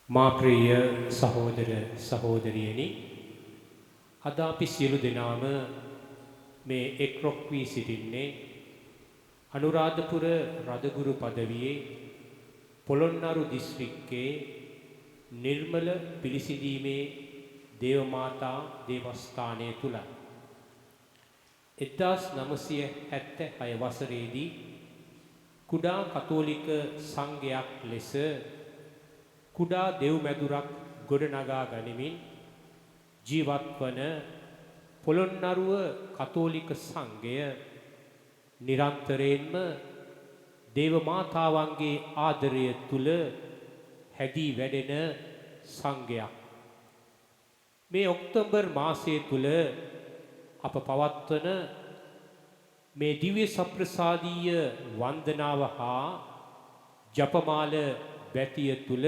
මා ප්‍රිය සහෝදර සහෝදරියනි අද අපි සියලු දෙනාම මේ එක්රොක් වී සිටින්නේ අනුරාධපුර රදගුරු පදවියේ පොළොන්නරු දිස්ත්‍රික්කයේ නිර්මල පිළිසිඳීමේ දේවමාතා දේවස්ථානය තුල 1976 වසරේදී කුඩා කතෝලික සංඝයක් ලෙස කුඩා දෙව්මැදුරක් ගොඩනගා ගනිමින් ජීවත් වන පොළොන්නරුව කතෝලික සංඝය නිරන්තරයෙන්ම දේව මාතාවන්ගේ ආදරය තුල හැදී වැඩෙන සංඝයක්. මේ ඔක්තෝබර් මාසයේ තුල අප පවත්වන මේ දිව්‍ය සප්‍රසාදීය වන්දනාව හා ජපමාල බැතිය තුල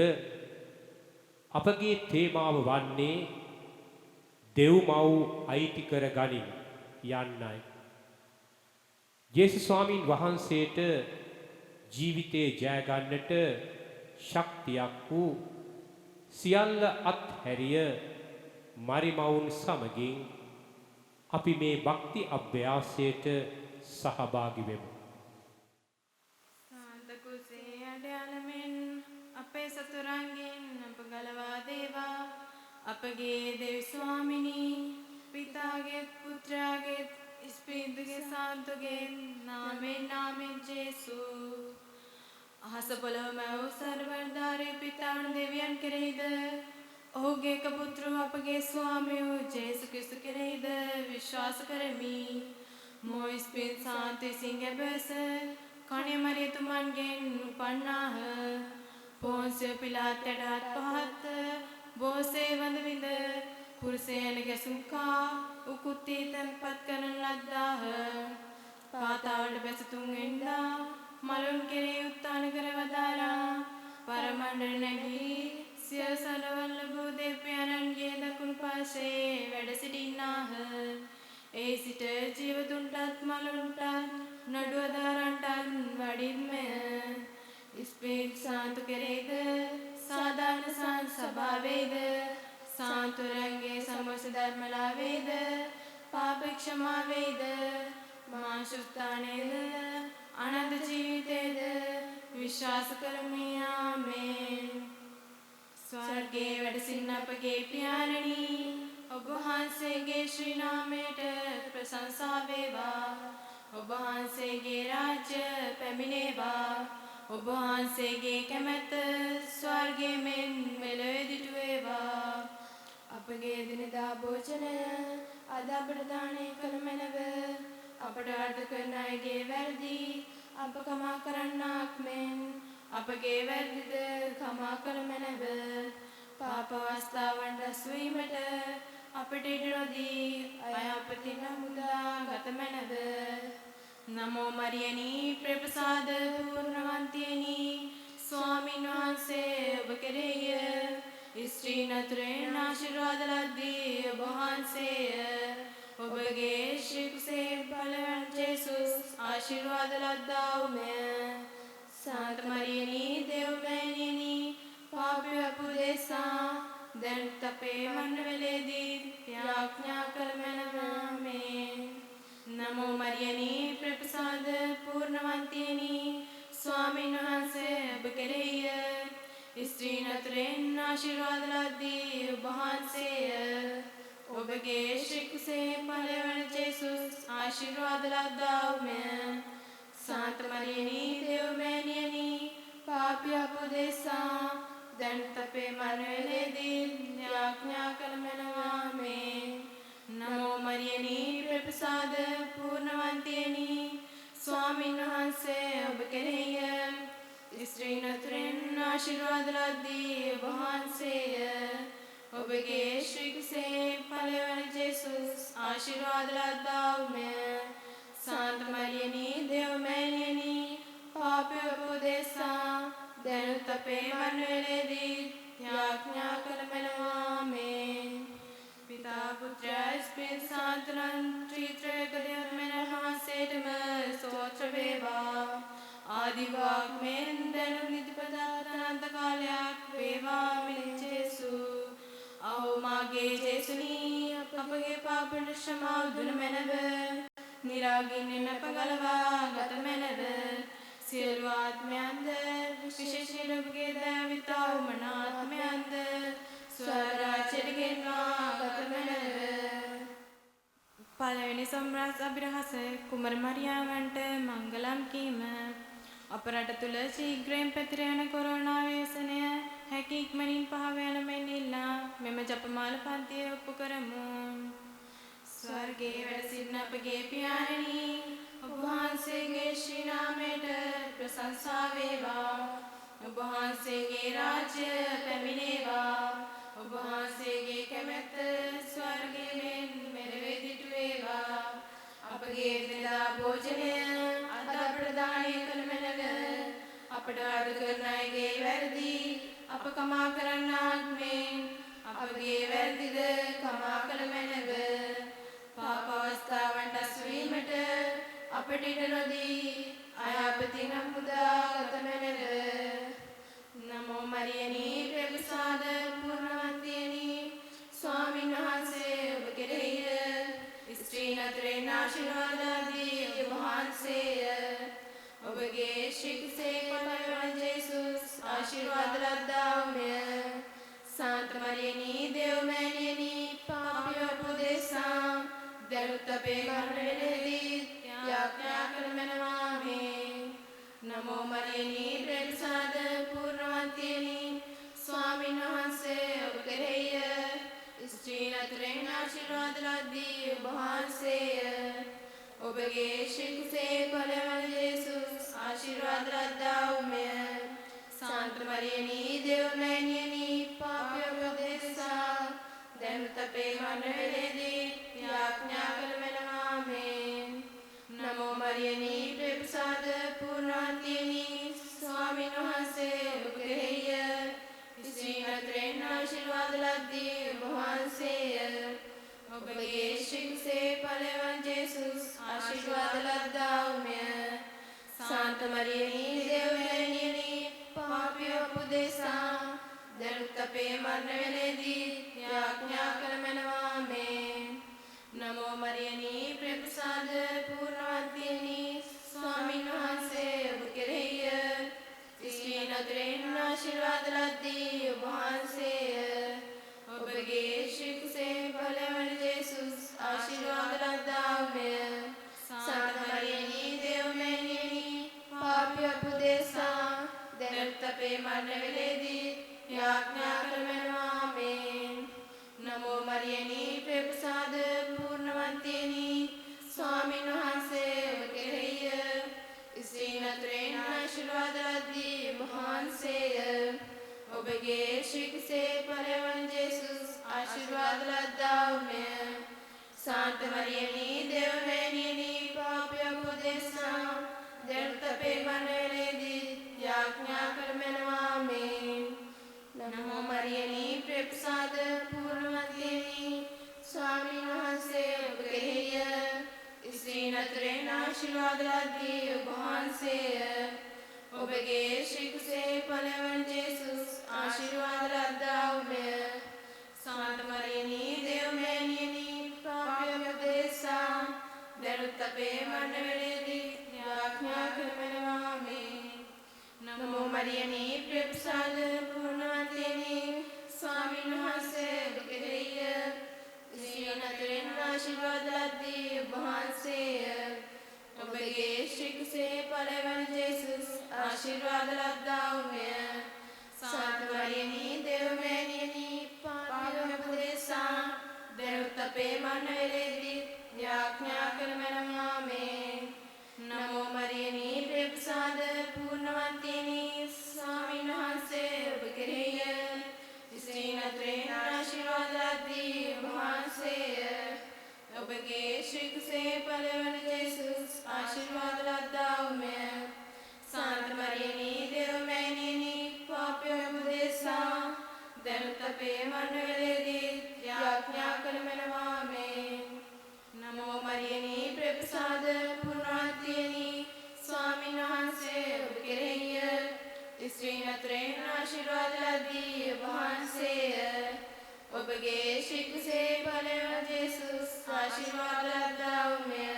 අපගේ තේමාව වන්නේ දෙව්මව් අයිති කර ගනිමු යන්නයි. ජේසුස් ස්වාමීන් වහන්සේට ජීවිතේ ජය ගන්නට ශක්තියක් වූ සියල්ල අත්හැරිය මරිමවුන් සමගින් අපි මේ භක්ති අභ්‍යාසයට සහභාගී වෙමු. සාන්ත කුසේ අඩයලමින් අපේ සතුරන්ගෙන් අප ගලවා දේවා. අපගේ දෙවි ස්වාමිනී පිතාගේ පුත්‍රයාගේ ස්පීදුගේ සාන්තුගේ නාමෙන් ජේසු අහස පොළොව මැව් සර්වදාරී පිතාණු දෙවියන් කෙරෙහිද ඔහුගේ එක පුත්‍රව අපගේ ස්වාමිය ජේසු ක්‍රිස්තු කෙරෙහිද විශ්වාස කරමි. මොයිස් පින් සාන්ති සිංහබස කණේ මරියතුමන්ගෙන් උපන්නාහ. පොන්සිය පිලාතටත් පහත් බෝසේ වඳ විඳ කුරුසයන ගැසුම්කා උකුත්ති තැන්පත් කරන ලද්දාහ. පාතාවට බැසතුන් එන්ඩා මලුන් කෙරේ උත්තාන කර වදාරා පරමණ්ඩල නැගී සිය සලවල්ල භූදේවයන්ගේ දකුණු පාර්ශ්වයේ වැඩ සිටින්නාහ. ඒ සිට ජීවතුන්ටත් මලුන්ටත් නඩුවදාරන්ටත් වඩින්මය. ස්පීන් සාන්තු කෙරේද සාධාරණ සභාවේද සාන්තුරන්ගේ සමෝස ධර්මලාවේද පාපක්ෂමාවේද මාශුස්ථානේද අනන්ත ජීවිතේද විශ්වාස කරමි. ආමේන්. ස්වර්ගයේ වැඩ සිටින අපගේ පියාණනි ඔබ වහන්සේගේ ශ්‍රී නාමයට ප්‍රශංසා වේවා. ඔබ වහන්සේගේ රාජ්‍ය පැමිණේවා. ඔබ වහන්සේගේ කැමැත්ත ස්වර්ගයේ මෙන් මෙලොව දිටු වේවා. අපගේ දිනදා භෝජනය අද අපට දානය කළ මැනව. අපට වරද කරන අයගේ වැරදි අප කමා කරන්නාක් මෙන් අපගේ වැරදිද කමා කළ මැනව. පාප අවස්ථාවන් රැස් වීමට අපට ඉඩ නොදී අයහපතින් මුදා ගත මැනව. නමෝ මරියනී ප්‍රේමසාද පූර්ණවන්තියනි ස්වාමීන් වහන්සේ ඔබ කෙරෙහිය ස්ත්‍රීන් අතුරෙන් ආශිර්වාද ලද්දී ඔබ වහන්සේය. ඔබගේ ශ්‍රී කුසේ බලවන් ජේසුස් ආශිර්වාද ලද්දා වූමය. සාන්ත මරියනී දේවමෑණියනි පාපී අප උදෙසා දැනුත් අපේ මරණ වේලේදී යාඥා කළ මැනව. ආමේන්. නමෝ මරියනී ප්‍රේමසාද පූර්ණවන්තියනි ස්වාමීන් වහන්සේ ඔබ කෙරෙහිය ස්ත්‍රීන් අතුරෙන් ආශිර්වාද ලද්දී ඔබ වහන්සේය. ඔබගේ ශ්‍රී කුසේ බලවන ජේසුස් ආශිර්වාද ලද්දා වූමය. සාන්ත මරියනී දේවමෑණියනි පාපී අප උදෙසා දැනුත් අපේ මරණ වේලේදී යාඥා කළ මැනව. ආමේන්. නමෝ මරියනී ප්‍රේමසාද පූර්ණවන්තියනි ස්වාමීන් වහන්සේ ඔබ කෙරෙහිය ස්ත්‍රීන් අතුරෙන් ආශිර්වාද ලද්දී ඔබ වහන්සේය. ඔබගේ ශ්‍රී කුසේ බලවන ජේසුස් ආශිර්වාද ලද්දා වූමය. සාන්ත මරියනී දේවමෑණියනි පාපී අප උදෙසා දැනුත් අපේ මරණ වේලේදී යාඥා කළ මැනව. ආමේන්. පිතා පුත්‍ර ස්පීන් සාන්තුලන් ත්‍රිත්‍රයක දෙවියන් වහන්සේටම ස්තෝත්‍ර වේවා. ආදිවාග්මෙන් දැනුම් නිතිපතා අනන්ත කාලයක් වේවා. මිලි මාගේ ජේසුනී අපගේ පාපන ක්ෂමා දුන මැනව නිරාගින්නෙන් අප ගලවා ගත මැනව සියලු ආත්මයන්ද විශේෂයෙන් ඔබගේ දයාවිතා උමනාත්මයන්ද ස්වරාජ්‍යයට ගෙන්වා ගත මැනව පළවෙනි සම්රාජ් අභිරහස කුමර මරියාවන්ට මංගලම් කීම අප රට තුළ ශීඝ්‍රයෙන් පැතිර යන කොරෝනා ව්‍යසනය හැකි ඉක්මනින් පහව යන මෙන් ඉල්ලා මෙම ජපමාල පන්තිය ඔප්පු කරමු. ස්වර්ගයේ වැඩ සිටින අපගේ පියාණනි ඔබ වහන්සේගේ ශ්‍රී නාමයට ප්‍රශංසා වේවා. ඔබ වහන්සේගේ රාජ්‍ය පැමිණේවා. ඔබ වහන්සේගේ කැමැත්ත ස්වර්ගයෙන් මෙලොව දිටු වේවා. අපගේ එදිනෙදා භෝජනය අද ප්‍රදානය කළ මැනව අපට වරද කරන අයගේ වැරදි අප කමා කරන්නාක් මෙන් අපගේ වැරදිද කමා කළ මැනව පාප අවස්ථාවන්ට අසුවීමට අපට ඉඩ නොදී අයහපතින් මුදා ගත මැනව නමෝ මරියනී ප්‍රේමසාද පූර්ණවන්තියනි ස්වාමීන් වහන්සේ ඔබ කෙරෙහිය ස්ත්‍රීන් අතරින් ආශිර්වාද දී ඔබ වහන්සේය ඔබගේ ශික්ෂේ පලවන ජේසුස් ආශිර්වාද ලද්දාවුමය සාන්ත මරියනී දේවමෑණියනි පාපියෝ උපදෙසා දැනුත් අපේ මරණ වේලේදී යාඥා කරමනවාමේ නමෝ මරියනී ප්‍රේමසාද පූර්ණවන්තියනි ස්වාමීන් වහන්සේ ඔබ කෙරෙහිය ස්ත්‍රීන් අතරින් ආශිර්වාද ලද්දී ඔබ වහන්සේය ඔබගේ ශික්ෂේ පලවන ජේසුස් ආශිර්වාද ලද්දාවුමය සාන්ත මරියනී දේවමෑණියනි පාපියෝ උපදෙසා දැනුත් අපේ මරණ වේලේදී යාඥා කරමනවාමේ නමෝ මරියනී ප්‍රේමසාද පූර්ණවන්තියනි ස්වාමීන් වහන්සේ ඔබ කෙරෙහිය ස්ත්‍රීන් අතරින් ආශිර්වාද ලද්දී ඔබ වහන්සේය ඔබගේ ශික්ෂේ පලවන ජේසුස් ආශිර්වාද ලද්දාවුමය සාන්ත මරියනී දේවමෑණියනි පාපියෝ උපදෙසා දැනුත් අපේ මරණ වේලේදී යාඥා කරමනවාමේ නමෝ මරියනී ප්‍රේමසාද පූර්ණවන්තියනි ස්වාමීන් වහන්සේ ඔබ කෙරෙහිය ස්ත්‍රීන් අතරින් ආශිර්වාද ලද්දී ඔබ වහන්සේය ඔබගේ ශික්ෂේ පලවන ජේසුස් ආශිර්වාද ලද්දාවුමය සාන්ත මරියනී දේවමෑණියනි පාපියෝ උපදෙසා දැනුත් අපේ මරණ වේලේදී යාඥා කරමනවාමේ නමෝ මරියනී ප්‍රේමසාද පූර්ණවන්තියනි ස්වාමීන් වහන්සේ ඔබ කෙරෙහිය ස්ත්‍රීන් අතරින් ආශිර්වාද ලද්දී ඔබ වහන්සේය ඔබගේ ශික්ෂේ පලවන ජේසුස් ආශිර්වාද ලද්දාවුමය සාන්ත මරියනී දේවමෑණියනි පාපියෝ උපදෙසා දැනුත් අපේ මරණ වේලේදී යාඥා කරමනවාමේ නමෝ මරියනී ප්‍රේමසාද පූර්ණවන්තියනි ස්වාමීන් වහන්සේ ඔබ කෙරෙහිය ස්ත්‍රීන් අතරින් ආශිර්වාද ලද්දී ඔබ වහන්සේය ඔබගේ ශික්ෂේ පලවන ජේසුස් ආශිර්වාද ලද්දාවුමය සාන්ත මරියනී දේවමෑණියනි පාපියෝ උපදෙසා දැනුත් අපේ මරණ වේලේදී යාඥා කරමනවාමේ නමෝ මරියනී ප්‍රේමසාද පූර්ණවන්තියනි ස්වාමීන් වහන්සේ ඔබ කෙරෙහිය ස්ත්‍රීන් අතරින් ආශිර්වාද ලද්දී ඔබ වහන්සේය ඔබගේ ශික්ෂේ පලවන ජේසුස් ආශිර්වාද ලද්දාවුමය සාන්ත මරියනී දේවමෑණියනි පාපියෝ උපදෙසා දැනුත් අපේ මරණ වේලේදී යාඥා කරමනවාමේ නමෝ මරියනී ප්‍රේමසාද පූර්ණවන්තියනි ස්වාමීන් වහන්සේ ඔබ කෙරෙහිය ස්ත්‍රීන් අතරින් ආශිර්වාද ලද්දී ඔබ වහන්සේය ඔබගේ ශික්ෂේ පලවන ජේසුස් ආශිර්වාද ලද්දාවුමය සාන්ත මරියනී දේවමෑණියනි පාපියෝ උපදෙසා දැනුත් අපේ මරණ වේලේදී යාඥා කරමනවාමේ නමෝ මරියනී ප්‍රේමසාද පූර්ණවන්තියනි ස්වාමීන් වහන්සේ ඔබ කෙරෙහිය ස්ත්‍රීන් අතරින් ආශිර්වාද ලද්දී ඔබ වහන්සේය ඔබගේ ශික්ෂේ බලය ජේසුස් ආශිර්වාද ලද්දාවුමය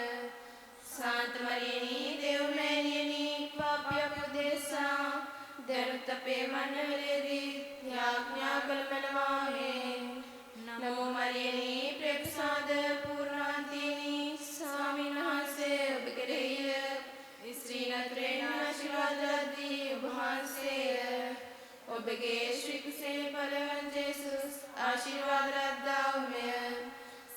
සාන්ත මරියනි දෙව්මෑණියනි පාපයක් උදෙසා දැනුත් අපේ මනවලදී යාඥා කළ මනවාමේ නමෝ මරියනි ප්‍රේමසාද පූර්ණාන්තිනි ස්වාමීන් වහන්සේ ඔබ කෙරෙහිය ස්ත්‍රී නතරේන ආශිර්වාද ලද්දී ඔබ වහන්සේය ඔබගේ ශ්‍රීකුසේ බලවන් ජේසුස් ආශිර්වාද ලද්දාවුමය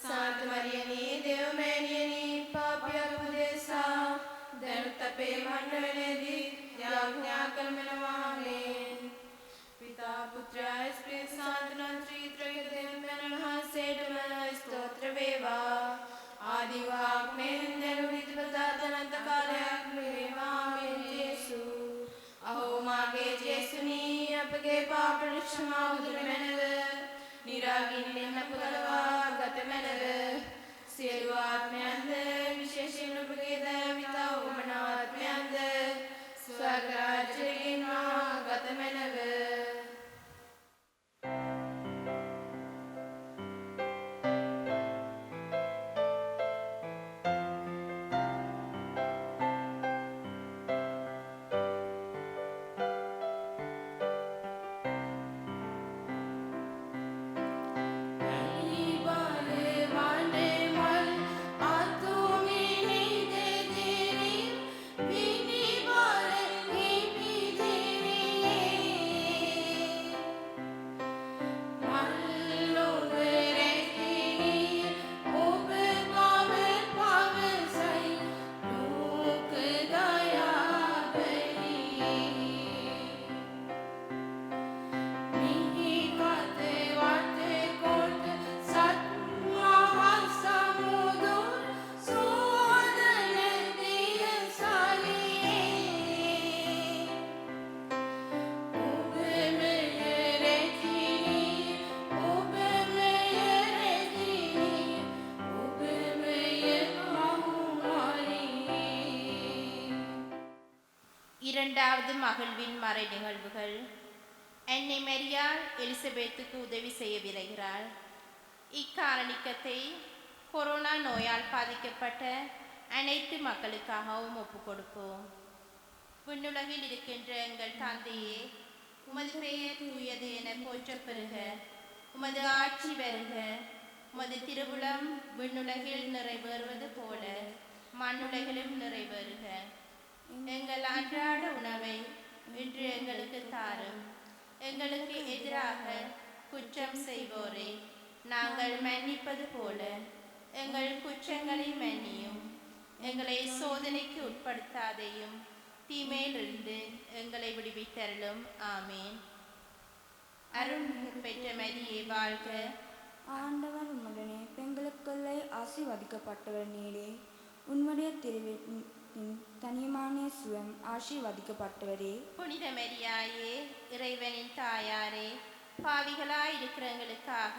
සාන්ත මරියනි දෙව්මෑණියනි පාපයක් උදෙසා දැනුත් අපේ මරණවේදී යාඥා කළ මනවාමේ पिता पुत्र स्प्रित साधन त्रित्रय देवमन वහන්සේටම ස්තෝත්‍ර වේවා ආදි වාග්මෙන් දරුනිත ප්‍රදානන්ත කාලයක් වේවා මේ ජේසු අහෝ මාගේ ජේසුනි අපගේ පාප ක්ෂමා උදුර මැනව නිරාගින්නෙන් අප ගලවා ගත මැනව සියලු ආත්මයන්ද විශේෂයෙන් ඔබගේ දයාවිතා උමනාත්මයන්ද ස්වර්ගරාජයෙන් ගත මැනව இரண்டாவது மகிழ்வின் மறை நிகழ்வுகள். அன்னை மரியாள் எலிசபெத்துக்கு உதவி செய்ய விரைகிறாள். இக்காரணிக்கத்தை கொரோனா நோயால் பாதிக்கப்பட்ட அனைத்து மக்களுக்காகவும் ஒப்புக் கொடுப்போம். விண்ணுலகில் இருக்கின்ற எங்கள் தந்தையே, உமது பெயர் தூயது என போற்றப் பெறுக. உமது ஆட்சி வருக. உமது திருவுளம் விண்ணுலகில் நிறைவேறுவது போல மண்ணுலகிலும் நிறைவேறுக. எங்கள் அன்றாட உணவை இன்று எங்களுக்கு தாரும். எங்களுக்கு எதிராக குற்றம் செய்வோரை நாங்கள் மன்னிப்பது போல எங்கள் குற்றங்களை மன்னியும். எங்களை சோதனைக்கு உட்படுத்தாதையும் தீமையிலிருந்து எங்களை விடுவித்தருளும். ஆமேன். அருள்மிகு பெற்ற மரியே வாழ்க. ஆண்டவர் உம்முடனே பெண்களுக்குள்ளே ஆசீர்வதிக்கப்பட்டவர் நீரே. உம்முடைய திருவின் தனியமான சுயம் ஆசீர்வதிக்கப்பட்டவரே. புனித மரியாயே, இறைவனின் தாயாரே, பாவிகளாயிருக்கிற எங்களுக்காக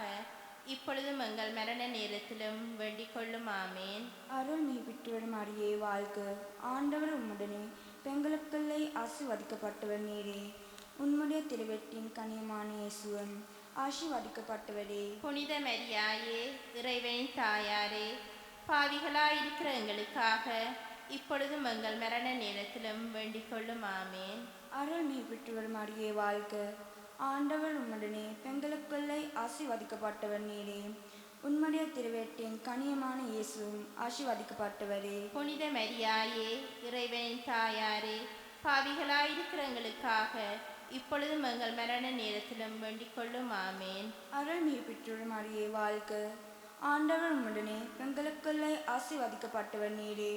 இப்பொழுதும் எங்கள் மரண நேரத்திலும் வேண்டிக் கொள்ளும். ஆமேன். அருள்மிகு பெற்றவர் மரியே வாழ்க. ஆண்டவர் உம்முடனே பெண்களுக்குள்ளே ஆசீர்வதிக்கப்பட்டவர் நீரே. உம்முடைய திருவெட்டின் கனியமான இயேசுவும் ஆசீர்வதிக்கப்பட்டவரே. புனித மரியாயே, இறைவனின் தாயாரே, பாவிகளாயிருக்கிற எங்களுக்காக இப்பொழுதும் எங்கள் மரண நேரத்திலும் வேண்டிக் கொள்ளும். ஆமேன். அருள்மிகு பெற்றவர் மரியே வாழ்க. ஆண்டவர் உம்முடனே பெண்களுக்குள்ளே ஆசீர்வதிக்கப்பட்டவர் நீரே. உம்முடைய திருவெட்டின் கனியமான இயேசுவும் ஆசீர்வதிக்கப்பட்டவரே. புனித மரியாயே, இறைவனின் தாயாரே, பாவிகளாயிருக்கிற எங்களுக்காக இப்பொழுதும் எங்கள் மரண நேரத்திலும் வேண்டிக் கொள்ளும். ஆமேன். அருள்மிகு பெற்றவர் மரியே வாழ்க. ஆண்டவர் உம்முடனே பெண்களுக்குள்ளே ஆசீர்வதிக்கப்பட்டவர் நீரே.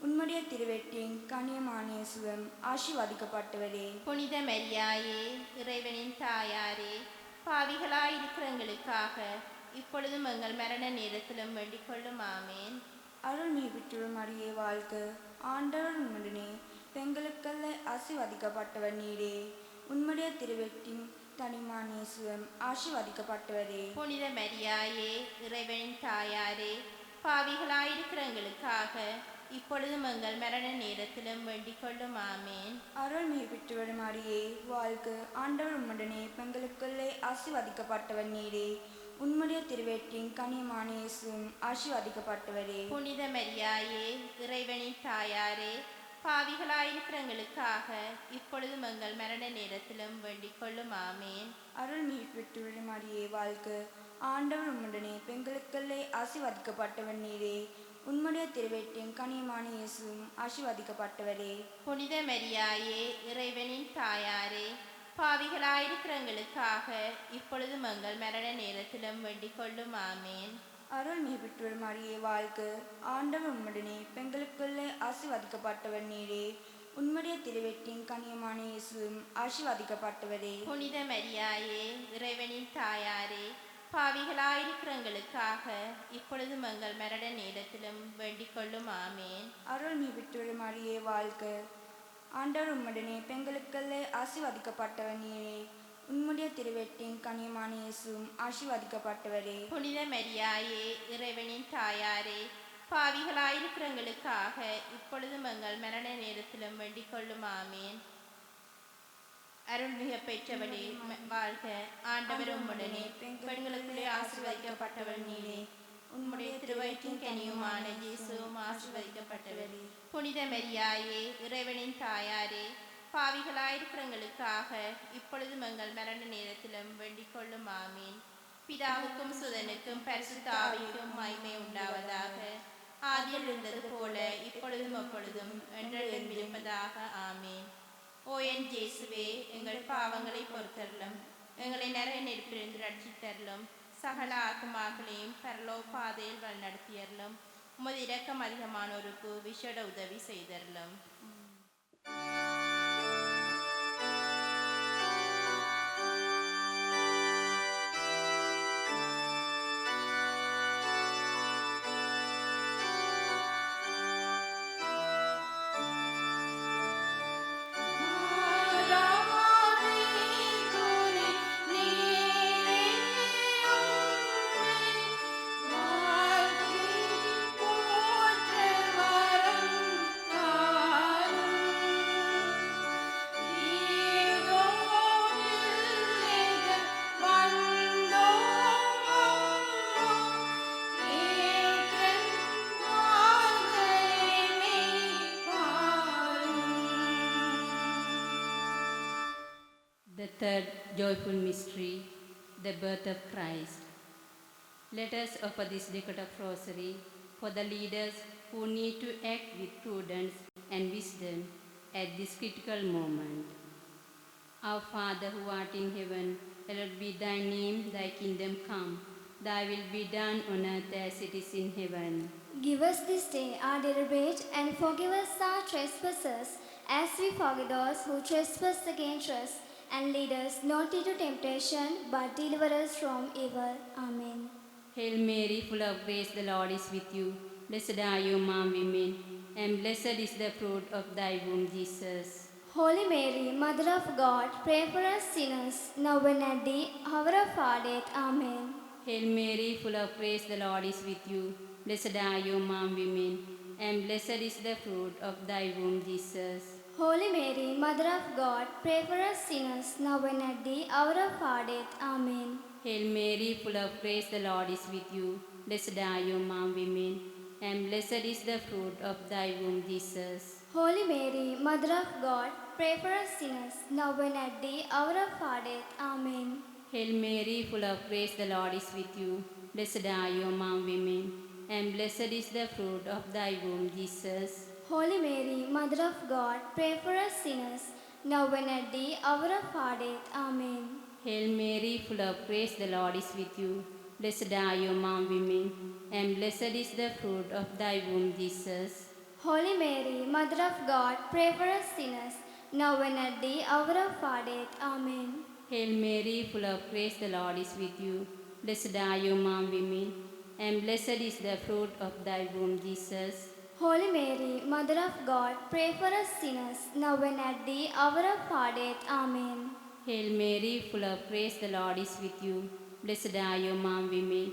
உம்முடைய திருவெட்டின் கனியமான இயேசுவும் ஆசீர்வதிக்கப்பட்டவரே. புனித மரியாயே, இறைவனின் தாயாரே, பாவிகளாயிருக்கிற எங்களுக்காக இப்பொழுதும் எங்கள் மரண நேரத்திலும் வேண்டிக் கொள்ளும். ஆமேன். அருள்மிகு பெற்றவர் மரியே வாழ்க. ஆண்டவர் உம்முடனே பெண்களுக்குள்ளே ஆசீர்வதிக்கப்பட்டவர் நீரே. உம்முடைய திருவெட்டின் கனியமான இயேசுவும் ஆசீர்வதிக்கப்பட்டவரே. புனித மரியாயே, இறைவனின் தாயாரே, பாவிகளாயிருக்கிற எங்களுக்காக இப்பொழுதும் எங்கள் மரண நேரத்திலும் வேண்டிக் கொள்ளும். ஆமேன். அருள்மிகு பெற்றவர் மரியே வாழ்க. ஆண்டவர் உம்முடனே பெண்களுக்குள்ளே ஆசீர்வதிக்கப்பட்டவர் நீரே. உம்முடைய திருவயிற்றின் கனியமான இயேசுவும் ஆசீர்வதிக்கப்பட்டவரே. புனித மரியாயே இறைவனின் தாயாரே, பாவிகளாயிருக்கிறவங்களுக்காக இப்பொழுதும் எங்கள் மரண நேரத்திலும் வேண்டிக் கொள்ளும். ஆமேன். அருள்மிகு பெற்றோரே மரியே வாழ்க, ஆண்டவர் உம்முடனே, பெண்களுக்குள்ளே ஆசீர்வதிக்கப்பட்டவர் நீரே. உம்முடைய திருவயிற்றின் கனியமான இயேசுவும் ஆசீர்வதிக்கப்பட்டவரே. புனித மரியாயே இறைவனின் தாயாரே, பாவிகளாயிருக்கிறவங்களுக்காக இப்பொழுதும் எங்கள் மரண நேரத்திலும் வேண்டிக் கொள்ளும். ஆமேன். அருள்மிகு பெற்றோரே மரியே வாழ்க, ஆண்டவர் உம்முடனே, பெண்களுக்குள்ளே ஆசீர்வதிக்கப்பட்டவர் நீரே. உம்முடைய திருவயிற்றின் கனியமான இயேசுவும் ஆசீர்வதிக்கப்பட்டவரே. புனித மரியாயே இறைவனின் தாயாரே, பாவிகளாயிருக்கிறவங்களுக்காக இப்பொழுதும் எங்கள் மரண நேரத்திலும் வேண்டிக் கொள்ளும். ஆமேன். அருள்மிகு பெற்றோரே மரியே வாழ்க, ஆண்டவர் உம்முடனே, பெண்களுக்குள்ளே ஆசீர்வதிக்கப்பட்டவர் நீரே. உம்முடைய திருவயிற்றின் கனியமான இயேசுவும் ஆசீர்வதிக்கப்பட்டவரே. புனித மரியாயே இறைவனின் தாயாரே, பாவிகளாயிருக்கிறவங்களுக்காக இப்பொழுதும் எங்கள் மரண நேரத்திலும் வேண்டிக் கொள்ளும். ஆமேன். அருள்மிக பெற்றவளே வாழ்க, ஆண்டவர் உம்முடனே, பெண்களுக்குள்ளே ஆசீர்வதிக்கப்பட்டவள் நீரே. உம்முடைய திருவயிற்றின் கனியுமான இயேசுவும் ஆசீர்வதிக்கப்பட்டவரே. புனித மரியாயே இறைவனின் தாயாரே, பாவிகளாயிருக்கிறவங்களுக்காக இப்பொழுதும் எங்கள் மரண நேரத்திலும் வேண்டிக் கொள்ளும். ஆமீன். பிதாவுக்கும் சுதனுக்கும் பரிசுத்த ஆவிக்கும் மகிமை உண்டாவதாக. ஆதியில் இருந்தது போல இப்பொழுதும் எப்பொழுதும் என்றென்றும் இருப்பதாக. ஆமீன். ஓ என் இயேசுவே, எங்கள் பாவங்களை பொறுத்தருளும், எங்களை நரக நெருப்பிலிருந்து ரட்சித்தருளும், சகல ஆத்மாக்களையும் பரலோக பாதையில் வழிநடத்தியருளும், உமது இரக்கம் அதிகமானோருக்கு விசேட உதவி செய்தருளும். The third joyful mystery, the birth of Christ. Let us offer this decade of rosary for the leaders who need to act with prudence and wisdom at this critical moment. Our Father who art in heaven, hallowed be thy name, thy kingdom come, thy will be done on earth as it is in heaven. Give us this day our daily bread, and forgive us our trespasses, as we forgive those who trespass against us. And lead us not into temptation, but deliver us from evil. Amen. Hail Mary, full of grace, the Lord is with you. Blessed are you among women, and blessed is the fruit of thy womb, Jesus. Holy Mary, Mother of God, pray for us sinners, now and at the hour of our death. Amen. Hail Mary, full of grace, the Lord is with you. Blessed are you among women, and blessed is the fruit of thy womb, Jesus. Holy Mary, Mother of God, pray for us sinners, now and at the hour of our death. Amen. Hail Mary, full of grace, the Lord is with you. Blessed are you among women, and blessed is the fruit of thy womb, Jesus. Holy Mary, Mother of God, pray for us sinners, now and at the hour of our death. Amen. Hail Mary, full of grace, the Lord is with you. Blessed are you among women, and blessed is the fruit of thy womb, Jesus. Holy Mary, Mother of God, pray for us sinners, now and at the hour of our death. Amen. Hail Mary, full of grace, the Lord is with you. Blessed are you among women, and blessed is the fruit of thy womb, Jesus. Holy Mary, Mother of God, pray for us sinners, now and at the hour of our death. Amen. Hail Mary, full of grace, the Lord is with you. Blessed are you among women, and blessed is the fruit of thy womb, Jesus. Holy Mary, Mother of God, pray for us sinners, now and at the hour of our death. Amen. Hail Mary, full of grace, the Lord is with you. Blessed are you among women,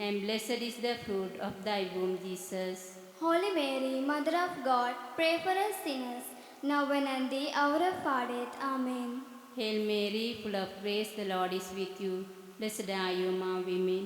and blessed is the fruit of thy womb, Jesus. Holy Mary, Mother of God, pray for us sinners, now and at the hour of our death. Amen. Hail Mary, full of grace, the Lord is with you. Blessed are you among women,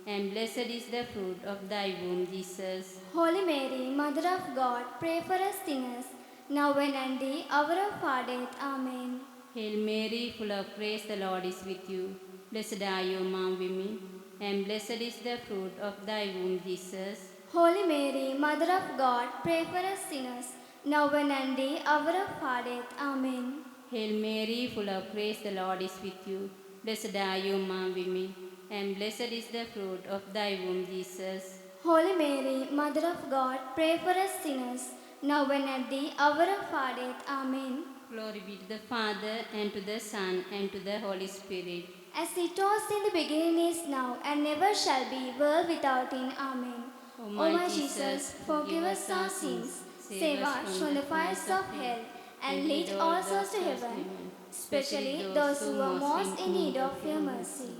and blessed is the fruit of thy womb, Jesus. Holy Mary, Mother of God, pray for us sinners, now and at the hour of our death. Amen. Hail Mary, full of grace, the Lord is with you. Blessed are you among women, and blessed is the fruit of thy womb, Jesus. Holy Mary, Mother of God, pray for us sinners, now and at the hour of our death. Amen. Hail Mary, full of grace, the Lord is with you. Blessed are you among women, and blessed is the fruit of thy womb, Jesus. Holy Mary, Mother of God, pray for us sinners, now and at the hour of our death. Amen. Glory be to the Father, and to the Son, and to the Holy Spirit. As it was in the beginning, is now, and never shall be, world without end. Amen. O O my Jesus, forgive us our sins, save us from the fires of hell, and lead all souls to heaven, especially those who are most in need of your mercy.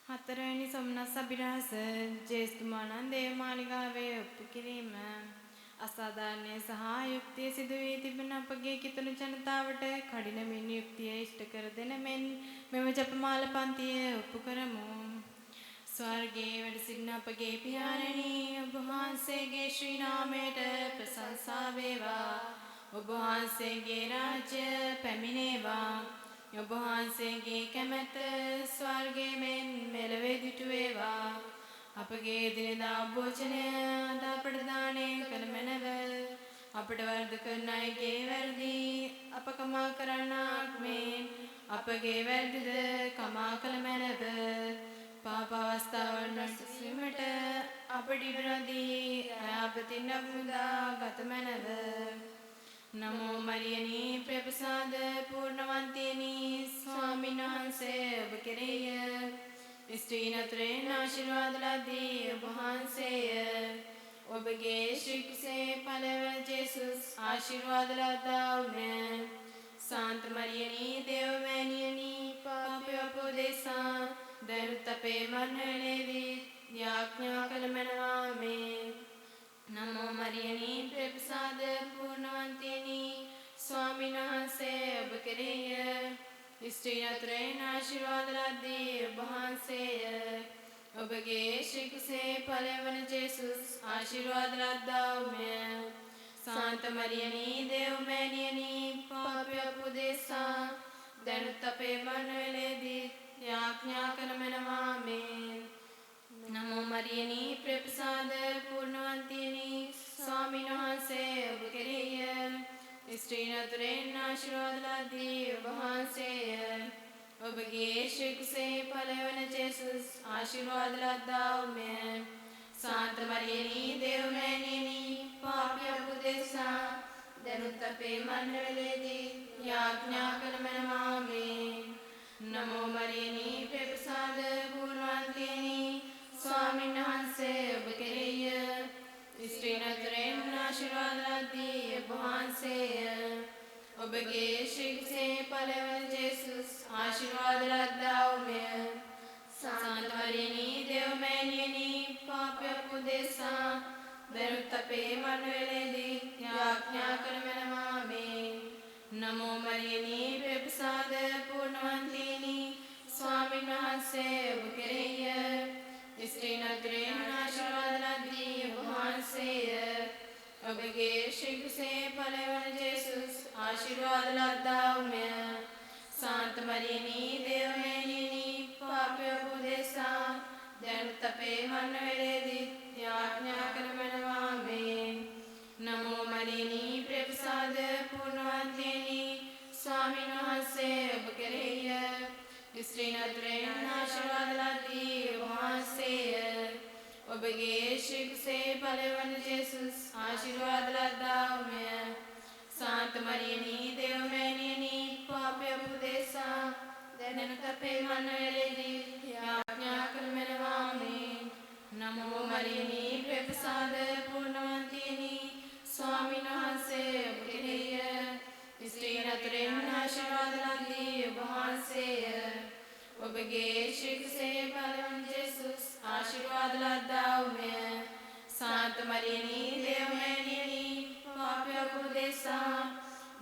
හතරවෙනි සොම්නස් අභිරහස ජේෂ්ඨමානන් දේවමාලිගාවේ ඔප්පු කිරීම අසාධාරණය සහ යුක්තිය සිදු වී තිබෙන අපගේ කිතුණු ජනතාවට කඩිනමින් යුක්තිය ඉෂ්ට කර දෙන මෙන් මෙම ජපමාල පන්තිය ඔප්පු කරමු. ස්වර්ගයේ වැඩ සිටින අපගේ පියාණනි, ඔබ වහන්සේගේ ශ්‍රී නාමයට ප්‍රශංසා වේවා. ඔබ වහන්සේගේ රාජ්‍ය පැමිණේවා. ඔබ වහන්සේගේ කැමැත්ත ස්වර්ගයේ මෙන් මෙලොවේ දිටු වේවා. අපගේ එදිනෙදා භෝජනය අද අපට දානය කළ මැනව. අපට වරද කරන අයගේ වැරදි අප කමා කරන්නාක් මෙන් අපගේ වැරදිද කමා කළ මැනව. පාප අවස්ථාවන් රැස්වීමට අපට ඉඩ නොදී අයාපතින් අපමුදා ගත මැනව. නමෝ මරියනි ප්‍රපසාද පූර්ණවන්තිනි ස්වාමීන් වහන්සේ ඔබ කෙරෙහිය. ස්ත්‍රීන් අතරින් ආශිර්වාද ලද්දී ඔබ වහන්සේය. ඔබගේ ශ්‍රී කුසේ පළවන ජේසුස් ආශිර්වාද ලද්දා වුනේ. සාන්ත මරියනි දේවමෑණියනි පාපය අපෝදේසා දැනුත් අපේ මරණවේලේදී යාඥා කළ මැනවා මේ. නමෝ මරියනි ප්‍රපසාද පූර්ණවන්තිනි ස්වාමීන් වහන්සේ ඔබ කෙරෙහිය. ස්ත්‍රීන් අතරින් ආශිර්වාද ලද්දී ඔබ වහන්සේය. ඔබගේ ශ්‍රී කුසේ පළවන ජේසුස් ආශිර්වාද ලද්දා වුනේ. සාන්ත මරියනි දේවමෑණියනි පාපය අපෝදේසා දැනුත් අපේ මරණවේලේදී යාඥා කළ මැනවා මේ. නමෝ මරියනි ප්‍රපසාද පූර්ණවන්තිනි ස්වාමීන් වහන්සේ ඔබ කෙරෙහිය. ස්ත්‍රීන් අතරින් ආශිර්වාද ලද්දී ඔබ වහන්සේය. ඔබගේ ශ්‍රී කුසේ පළවන ජේසුස් ආශිර්වාද ලද්දා වුනේ. සාන්ත මරියනි දේවමෑණියනි පාපය අපෝදේසා දැනුත් අපේ මරණවේලේදී යාඥා කළ මැනවා මේ. නමෝ මරියනි ප්‍රපසාද පූර්ණවන්තිනි ස්වාමීන් වහන්සේ ඔබ කෙරෙහිය. ස්ත්‍රීන් අතරින් ආශිර්වාද ලද්දී ඔබ වහන්සේය. ඔබගේ ශ්‍රී කුසේ පළවන ජේසුස් ආශිර්වාද ලද්දා වුනේ. සාන්ත මරියනි දේවමෑණියනි පාපය අපෝදේසා දැනුත් අපේ මරණවේලේදී යාඥා කළ මැනවා මේ. නමෝ මරියනි ප්‍රපසාද පූර්ණවන්තිනි ස්වාමීන් වහන්සේ ඔබ කෙරෙහිය. ස්ත්‍රීන් අතරින් ආශිර්වාද ලද්දී ඔබ වහන්සේය. ඔබගේ ශ්‍රී කුසේ පළවන ජේසුස් ආශිර්වාද ලද්දා වුනේ. සාන්ත මරියනි දේවමෑණියනි පාපය අපෝදේසා දැනුත් අපේ මරණවේලේදී යාඥා කළ මැනවා මේ. නමෝ මරියනි ප්‍රපසාද පූර්ණවන්තිනි ස්වාමීන් වහන්සේ ඔබ කෙරෙහිය. ස්ත්‍රීන් අතරින් ආශිර්වාද ලද්දී ඔබ වහන්සේය. ඔබගේ ශික්ෂේ ඵලවන ජේසුස් ආශිර්වාද ලද්දාවුමය. සාන්ත මරියනී දේවමෑණියනි පාපය උපදේශා දැනට අපේ මනවැලේදී යාඥා කරමෙනවාමේ. නමෝ මරියනී ප්‍රේමසාද පූර්ණවන්තියනි ස්වාමීන් වහන්සේ ඔබ කෙරෙහිය. ස්ත්‍රීන් අතරින් ආශිර්වාද ලද්දී ඔබ වහන්සේය. ඔබගේ ශික්ෂේ ඵලවන ජේසුස් ආශිර්වාද ලද්දාවුමය. සාන්ත මරියනී දේවමෑණියනි පාපය උපදේශා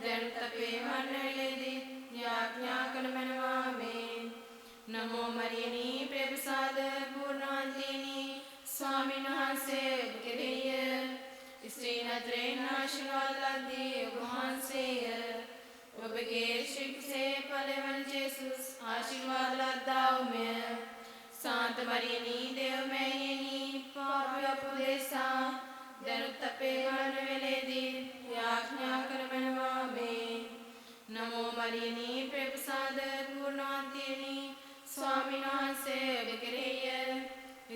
දැනට අපේ මරණවේලේදී යාඥා කරමෙනවාමේ. නමෝ මරියනී ප්‍රේමසාද පූර්ණවන්තියනි ස්වාමීන් වහන්සේ ඔබ කෙරෙහිය. ස්ත්‍රීන් අතරින් ආශිර්වාද ලද්දී ඔබ වහන්සේය. ඔබගේ ශික්ෂේ ඵලවන ජේසුස් ආශිර්වාද ලද්දාවුමය. සාන්ත මරියනී දේවමෑණියනි පාපය උපදේශා දැනුත් අපේ මරණවේලේදී යාඥා කරමෙනවාමේ. නමෝ මරියනී ප්‍රේමසාද පූර්ණවන්තියනි ස්වාමීන් වහන්සේ ඔබ කෙරෙහිය.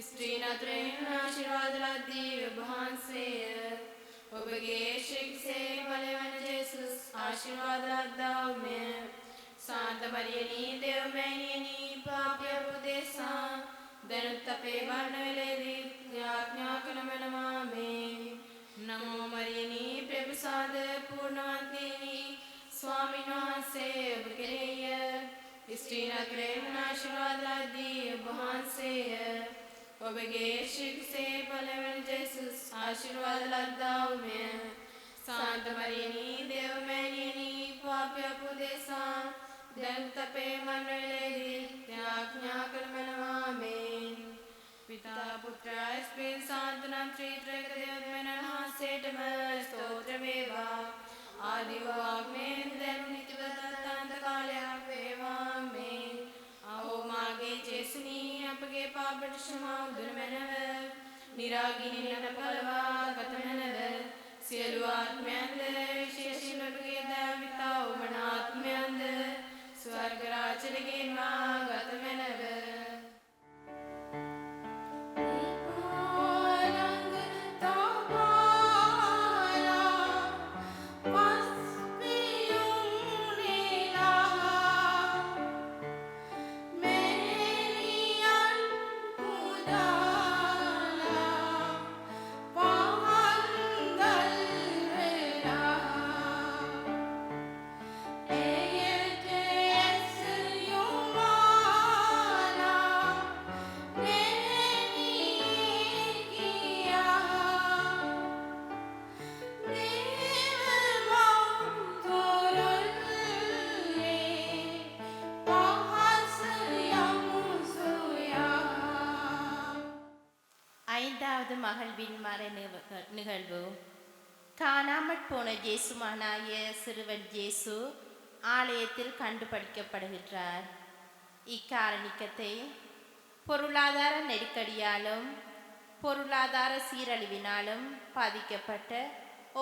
ස්ත්‍රීන් අතරින් ආශිර්වාද ලද්දී ඔබ වහන්සේය. ඔබගේ ශික්ෂේ ඵලවන ජේසුස් ආශිර්වාද ලද්දාවුමය. සාන්ත මරියනී දේවමෑණියනි පාපය උපදේශා දැනුත් අපේ මරණවේලේදී යාඥා කරමෙනවාමේ. නමෝ මරියනී ප්‍රේමසාද පූර්ණවන්තියනි ස්වාමීන් වහන්සේ ඔබ කෙරෙහිය. ස්ත්‍රීන් අතරින් ආශිර්වාද ලද්දී ඔබ වහන්සේය. ඔබගේ ශික්ෂේ ඵලවන ජේසුස් ආශිර්වාද ලද්දාවුමය. සාන්ත මරියනී දේවමෑණියනි පාපය උපදේශා දැනුත් අපේ මරණවේලේදී යාඥා කරමෙනවාමේ. පිතා පුත්‍ර ස්පේන් සාන්ත නම් ත්‍රිත්‍රයක දේවයන් වහන්සේටම ස්තෝත්‍ර වේවා. ආදි වාග්මෙන් දැනු නිතිව දත්තාන්ත කාලයක් වේවාමේ. ආෝ මාගේ ජේසුනී අපගේ පාපට ක්ෂමා උදුන මැනව. නිරාගිනි නට පලවා ගත මැනව. සියලු ආත්මයන්ද විශේෂයෙන් ඔබගේ දයාවිතා උමනාත්මයන්ද ස්වර්ග රාජ්‍යයෙන් මා ගත මැනව. ஐந்தாவது மகிழ்வின் மறை நிகழ்வு. காணாமற் போன ஜேசுமானாய சிறுவன் ஜேசு ஆலயத்தில் கண்டுபிடிக்கப்படுகின்றார். இக்காரணிக்கத்தை பொருளாதார நெருக்கடியாலும் பொருளாதார சீரழிவினாலும் பாதிக்கப்பட்ட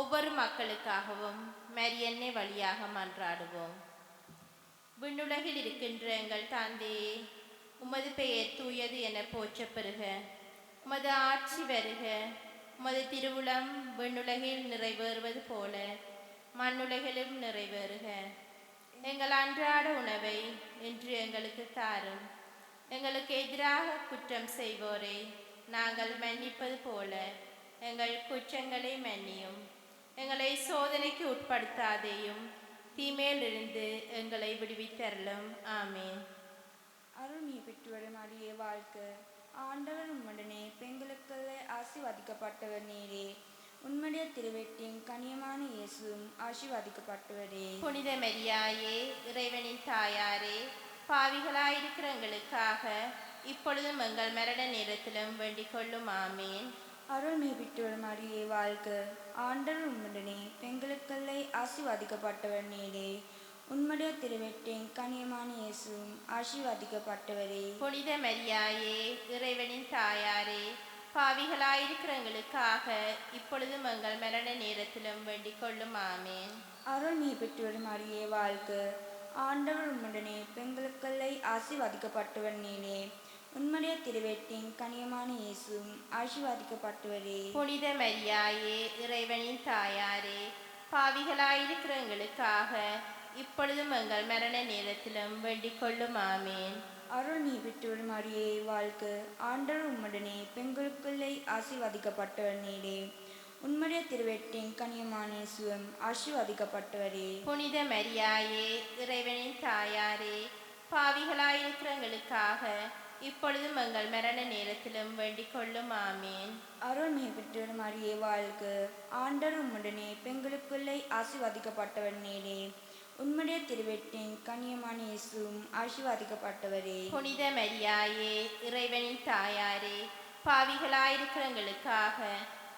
ஒவ்வொரு மக்களுக்காகவும் மரியன்னை வழியாக மன்றாடுவோம். விண்ணுலகில் இருக்கின்ற எங்கள் தந்தையே, உமது பெயர் தூயது என போற்றப் பெறுக. உமது ஆட்சி வருக. உமது திருவுளம் விண்ணுலகில் நிறைவேறுவது போல மண்ணுலகிலும் நிறைவேறுக. எங்கள் அன்றாட உணவை இன்று எங்களுக்கு தாரும். எங்களுக்கு எதிராக குற்றம் செய்வோரை நாங்கள் மன்னிப்பது போல எங்கள் குற்றங்களை மன்னியும். எங்களை சோதனைக்கு உட்படுத்தாதேயும், தீமையிலிருந்து எங்களை விடுவித்தருளும். ஆமென். அருள்மிகு பெற்றோர் மரியே வாழ்க. ஆண்டவர் உம்முடனே பெண்களுக்குள்ளே ஆசீர்வதிக்கப்பட்டவர் நீரே. உம்முடைய திருவெட்டின் கனியமான இயேசுவும் ஆசீர்வதிக்கப்பட்டவரே. புனித மரியாயே, இறைவனின் தாயாரே, பாவிகளாயிருக்கிற எங்களுக்காக இப்பொழுதும் எங்கள் மரண நேரத்திலும் வேண்டிக் கொள்ளும். ஆமேன். அருள்மிகு பெற்றோர் மரியே வாழ்க. ஆண்டவர் உம்முடனே பெண்களுக்குள்ளே ஆசீர்வதிக்கப்பட்டவர் நீரே. உம்முடைய திருவெட்டின் கனியமான இயேசுவும் ஆசீர்வதிக்கப்பட்டவரே. புனித மரியாயே, இறைவனின் தாயாரே, பாவிகளாயிருக்கிற எங்களுக்காக இப்பொழுதும் எங்கள் மரண நேரத்திலும் வேண்டிக் கொள்ளும். ஆமேன். அருள்மிகு பெற்றோர் மரியே வாழ்க. ஆண்டவர் உம்முடனே பெண்களுக்குள்ளே ஆசீர்வதிக்கப்பட்டவர் நீரே. உம்முடைய திருவெட்டின் கனியமான இயேசுவும் ஆசீர்வதிக்கப்பட்டவரே. புனித மரியாயே இறைவனின் தாயாரே, பாவிகளாயிருக்கிற எங்களுக்காக இப்பொழுதும் எங்கள் மரண நேரத்திலும் வேண்டிக் கொள்ளும். ஆமேன். அருள் நீ பெற்றவர் மரியே வாழ்க, ஆண்டவர் உம்முடனே பெண்களுக்குள்ளே ஆசீர்வதிக்கப்பட்டவர் நீரே. உம்முடைய திருவெட்டின் கனியமான இயேசுவும் ஆசீர்வதிக்கப்பட்டவரே. புனித மரியாயே இறைவனின் தாயாரே, பாவிகளாயிருக்கிற எங்களுக்காக இப்பொழுதும் எங்கள் மரண நேரத்திலும் வேண்டிக் கொள்ளும். ஆமேன். அருள் நீ பெற்றவர் மரியே வாழ்க, ஆண்டவர் உம்முடனே பெண்களுக்குள்ளே ஆசீர்வதிக்கப்பட்டவர் நீரே. உம்முடைய திருவெட்டின் கனியமான இயேசுவும் ஆசீர்வதிக்கப்பட்டவரே. புனித மரியாயே இறைவனின் தாயாரே, பாவிகளாயிருக்கிற எங்களுக்காக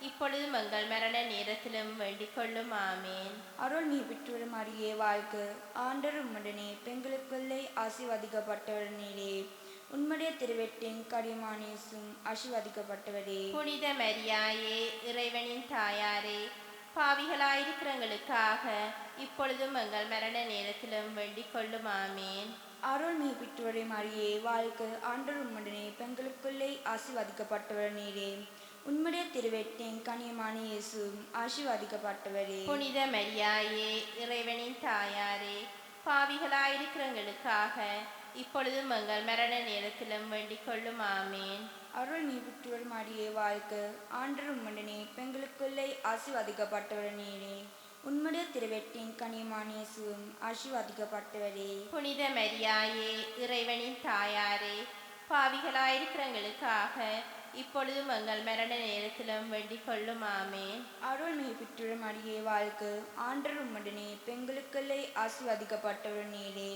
இப்பொழுதும் எங்கள் மரண நேரத்திலும் வேண்டிக் கொள்ளும். ஆமேன். அருள் நீ பெற்றவர் மரியே வாழ்க, ஆண்டவர் உம்முடனே பெண்களுக்குள்ளே ஆசீர்வதிக்கப்பட்டவர் நீரே. உம்முடைய திருவெட்டின் கனியமான இயேசுவும் ஆசீர்வதிக்கப்பட்டவரே. புனித மரியாயே இறைவனின் தாயாரே, பாவிகளாயிருக்கிற எங்களுக்காக இப்பொழுதும் எங்கள் மரண நேரத்திலும் வேண்டிக் கொள்ளும். ஆமேன். அருள் நீ பெற்றவர் மரியே வாழ்க, ஆண்டவர் உம்முடனே பெண்களுக்குள்ளே ஆசீர்வதிக்கப்பட்டவர் நீரே. உம்முடைய திருவெட்டின் கனியமான இயேசுவும் ஆசீர்வதிக்கப்பட்டவரே. புனித மரியாயே இறைவனின் தாயாரே, பாவிகளாயிருக்கிற எங்களுக்காக இப்பொழுதும் எங்கள் மரண நேரத்திலும் வேண்டிக் கொள்ளும். ஆமேன். அருள் நீ பெற்றவர் மரியே வாழ்க, ஆண்டவர் உம்முடனே பெண்களுக்குள்ளே ஆசீர்வதிக்கப்பட்டவர் நீரே. உம்முடைய திருவெட்டின் கனியமான இயேசுவும் ஆசீர்வதிக்கப்பட்டவரே. புனித மரியாயே இறைவனின் தாயாரே, பாவிகளாயிருக்கிற எங்களுக்காக இப்பொழுதும் எங்கள் மரண நேரத்திலும் வேண்டிக் கொள்ளும். ஆமேன். அருள் நீ பெற்றவர் மரியே வாழ்க, ஆண்டவர் உம்முடனே பெண்களுக்குள்ளே ஆசீர்வதிக்கப்பட்டவர் நீரே.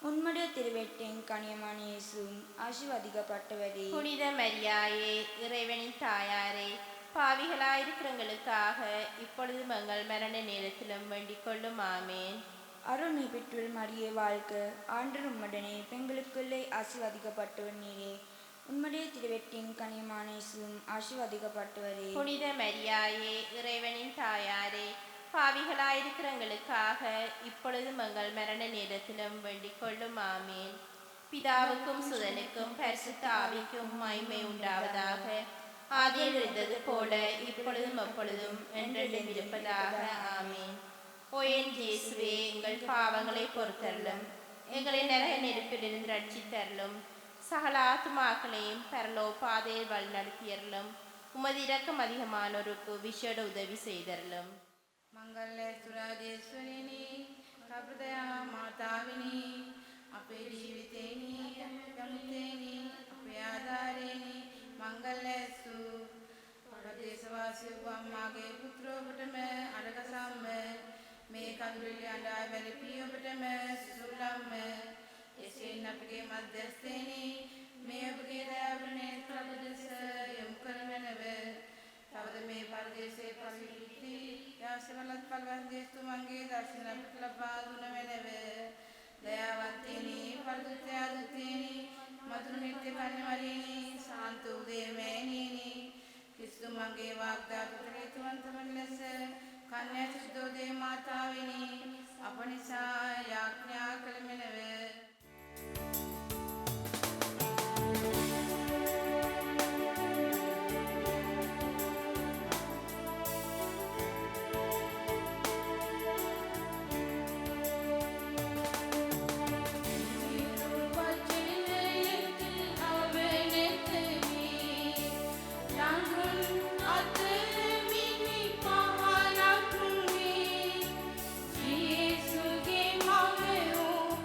உம்முடைய திருவெட்டின் கனியமான இயேசுவும் ஆசீர்வதிக்கப்பட்டவரே. புனித மரியாயே இறைவனின் தாயாரே, பாவிகளாயிருக்கிற எங்களுக்காக இப்பொழுதும் எங்கள் மரண நேரத்திலும் வேண்டிக் கொள்ளும். ஆமேன். அருள் நீ பெற்றவர் மரியே வாழ்க, ஆண்டவர் உம்முடனே பெண்களுக்குள்ளே ஆசீர்வதிக்கப்பட்டவர் நீரே. உம்முடைய திருவெட்டின் கனியமான இயேசுவும் ஆசீர்வதிக்கப்பட்டவரே. புனித மரியாயே இறைவனின் தாயாரே, பாவிகளாயிருக்கிற எங்களுக்காக இப்பொழுதும் எங்கள் மரண நேரத்திலும் வேண்டிக் கொள்ளும். ஆமேன். பிதாவுக்கும் சுதனுக்கும் பரிசுத்த ஆவிக்கும் மகிமை உண்டாவதாக. ஆதியில் இருந்தது போல இப்பொழுதும் எப்பொழுதும் என்றென்றும் இருப்பதாக. ஆமேன். ஓ என் இயேசுவே, எங்கள் பாவங்களை பொறுத்தருளும், எங்களை நரக நெருப்பிலிருந்து ரட்சித்தருளும், சகல ஆத்துமாக்களையும் பரலோ பாதையில் வழிநடத்தியருளும், உமது இரக்கம் அதிகமானோருக்கு விசேட உதவி செய்தருளும். මංගල්‍ය සුරාජේශ්වරිනි කප්‍රදයා මාතාවිනි අපේ ජීවිතේනි ගමිතේනි අපේ ආධාරේනි මංගල්‍යසු පරදේශවාසී අම්මාගේ පුත්‍ර ඔබටම අරගසම්ම මේ කඳුරිලි අඬා වැළපී ඔබටම සුසුලම්ම එසේන අපගේ මධ්‍යස්ථේනි මේ ඔබගේ දයාවරණේ ප්‍රබදස යොමු කරනව තවද මේ පරදේශයේ පරිවිති යාසවලත් පල්වන්දේස්තුමන්ගේ දර්ශන අපට ලබා දුන වෙනව දයාවන්තේනි පරිදුත්‍යාදුතේනි මధుර නිත්‍ය කන්‍යවරිනි සාන්ත උදේමෑණියනි ක්‍රිස්තුමන්ගේ වාග්දානයට හේතුවන්තම ලෙස කන්‍යා සුද්ධෝදේ මාතාවිනි අප නිසා යාඥා කළ මෙනව. Jesus, give my will,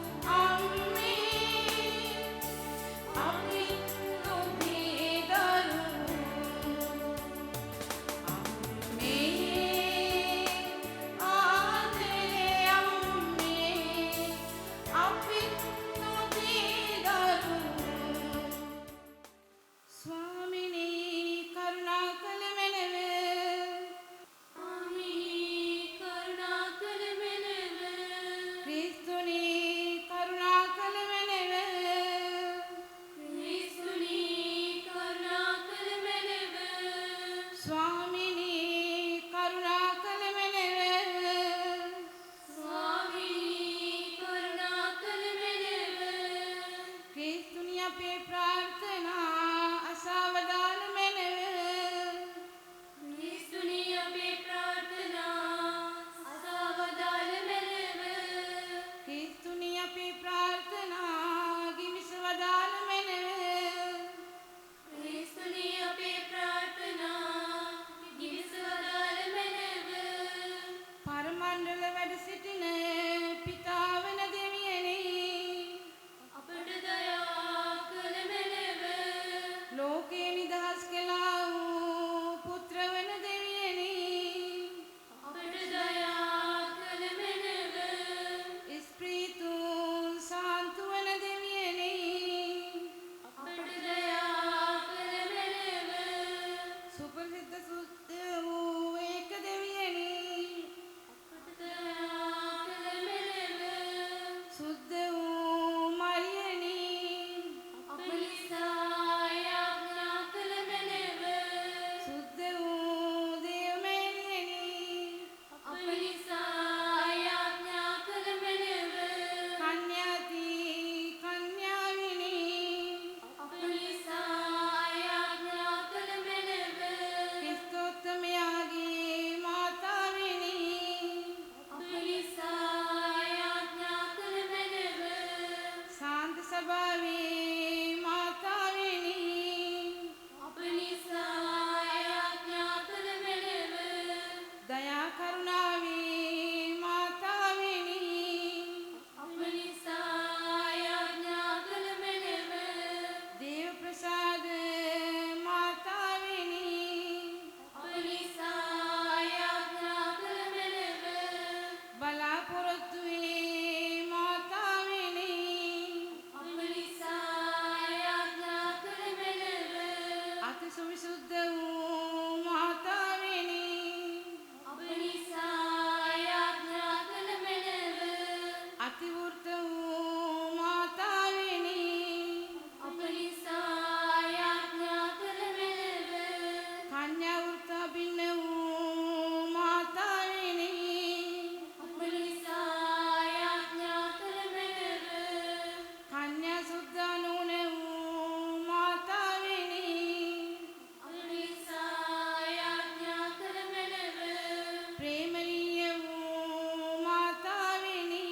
ප්‍රේමණීය වූ මාතාවෙනි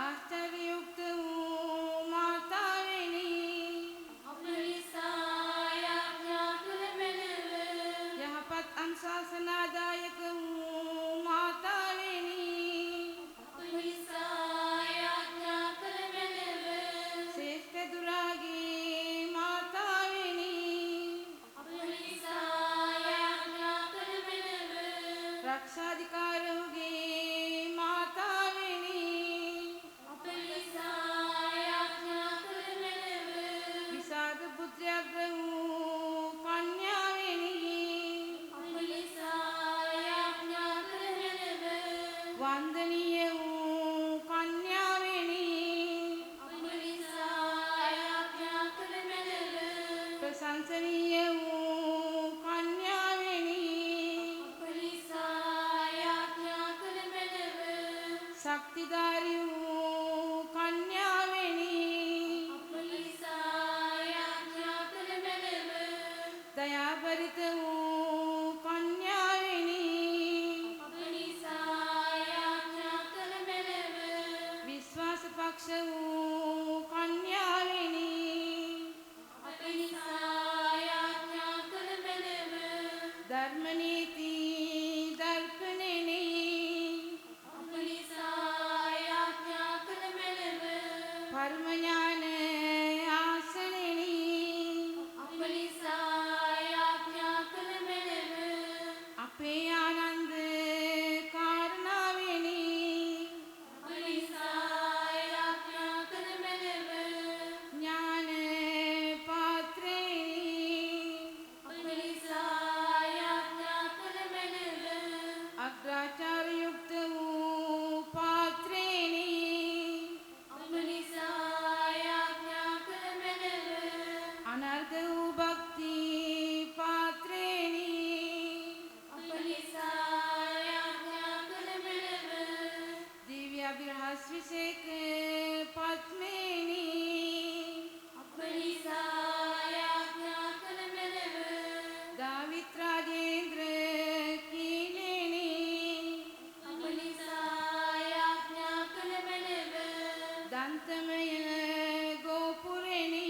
ආශ්චර්යයුක්ත වූ මාතාවෙනි යහපත් අනුශාසනාදායක වූ මාතාවෙනි ශ්‍රේෂ්ඨ දුරාගේ මාතාවෙනි රක්ෂාධිකාරෝගේ මාතාවෙනි විසාක පුත්‍රයග්‍ර වූ කන්‍යාවෙනි වන්දනීය වූ කන්‍යාවෙනි ප්‍රශංසනීය වූ කන්‍යාවෙනි ශක්තිධාරී වූ කන්‍යාවෙනි දයාබරිත වූ කන්‍යාවෙනි විශ්වාස පක්ෂ වූ කන්‍යාවෙනි ධර්මනීති දර්පණෙනි පරම ඥාන ආසනෙනි අපේ ආනන්ද කාරණාවෙනි ඥාන පාත්‍රෙනි අග්‍රාචාරයුක්ත වූ පාත්‍රෙනි අනර්ග වූ භක්ති පාත්‍රෙනි දිව්‍ය අභිරහස් විශේෂ පත්මෙනි දාවිත් රාජේන්ද්‍ර කීලෙනි දන්තමය ගෝපුරෙනි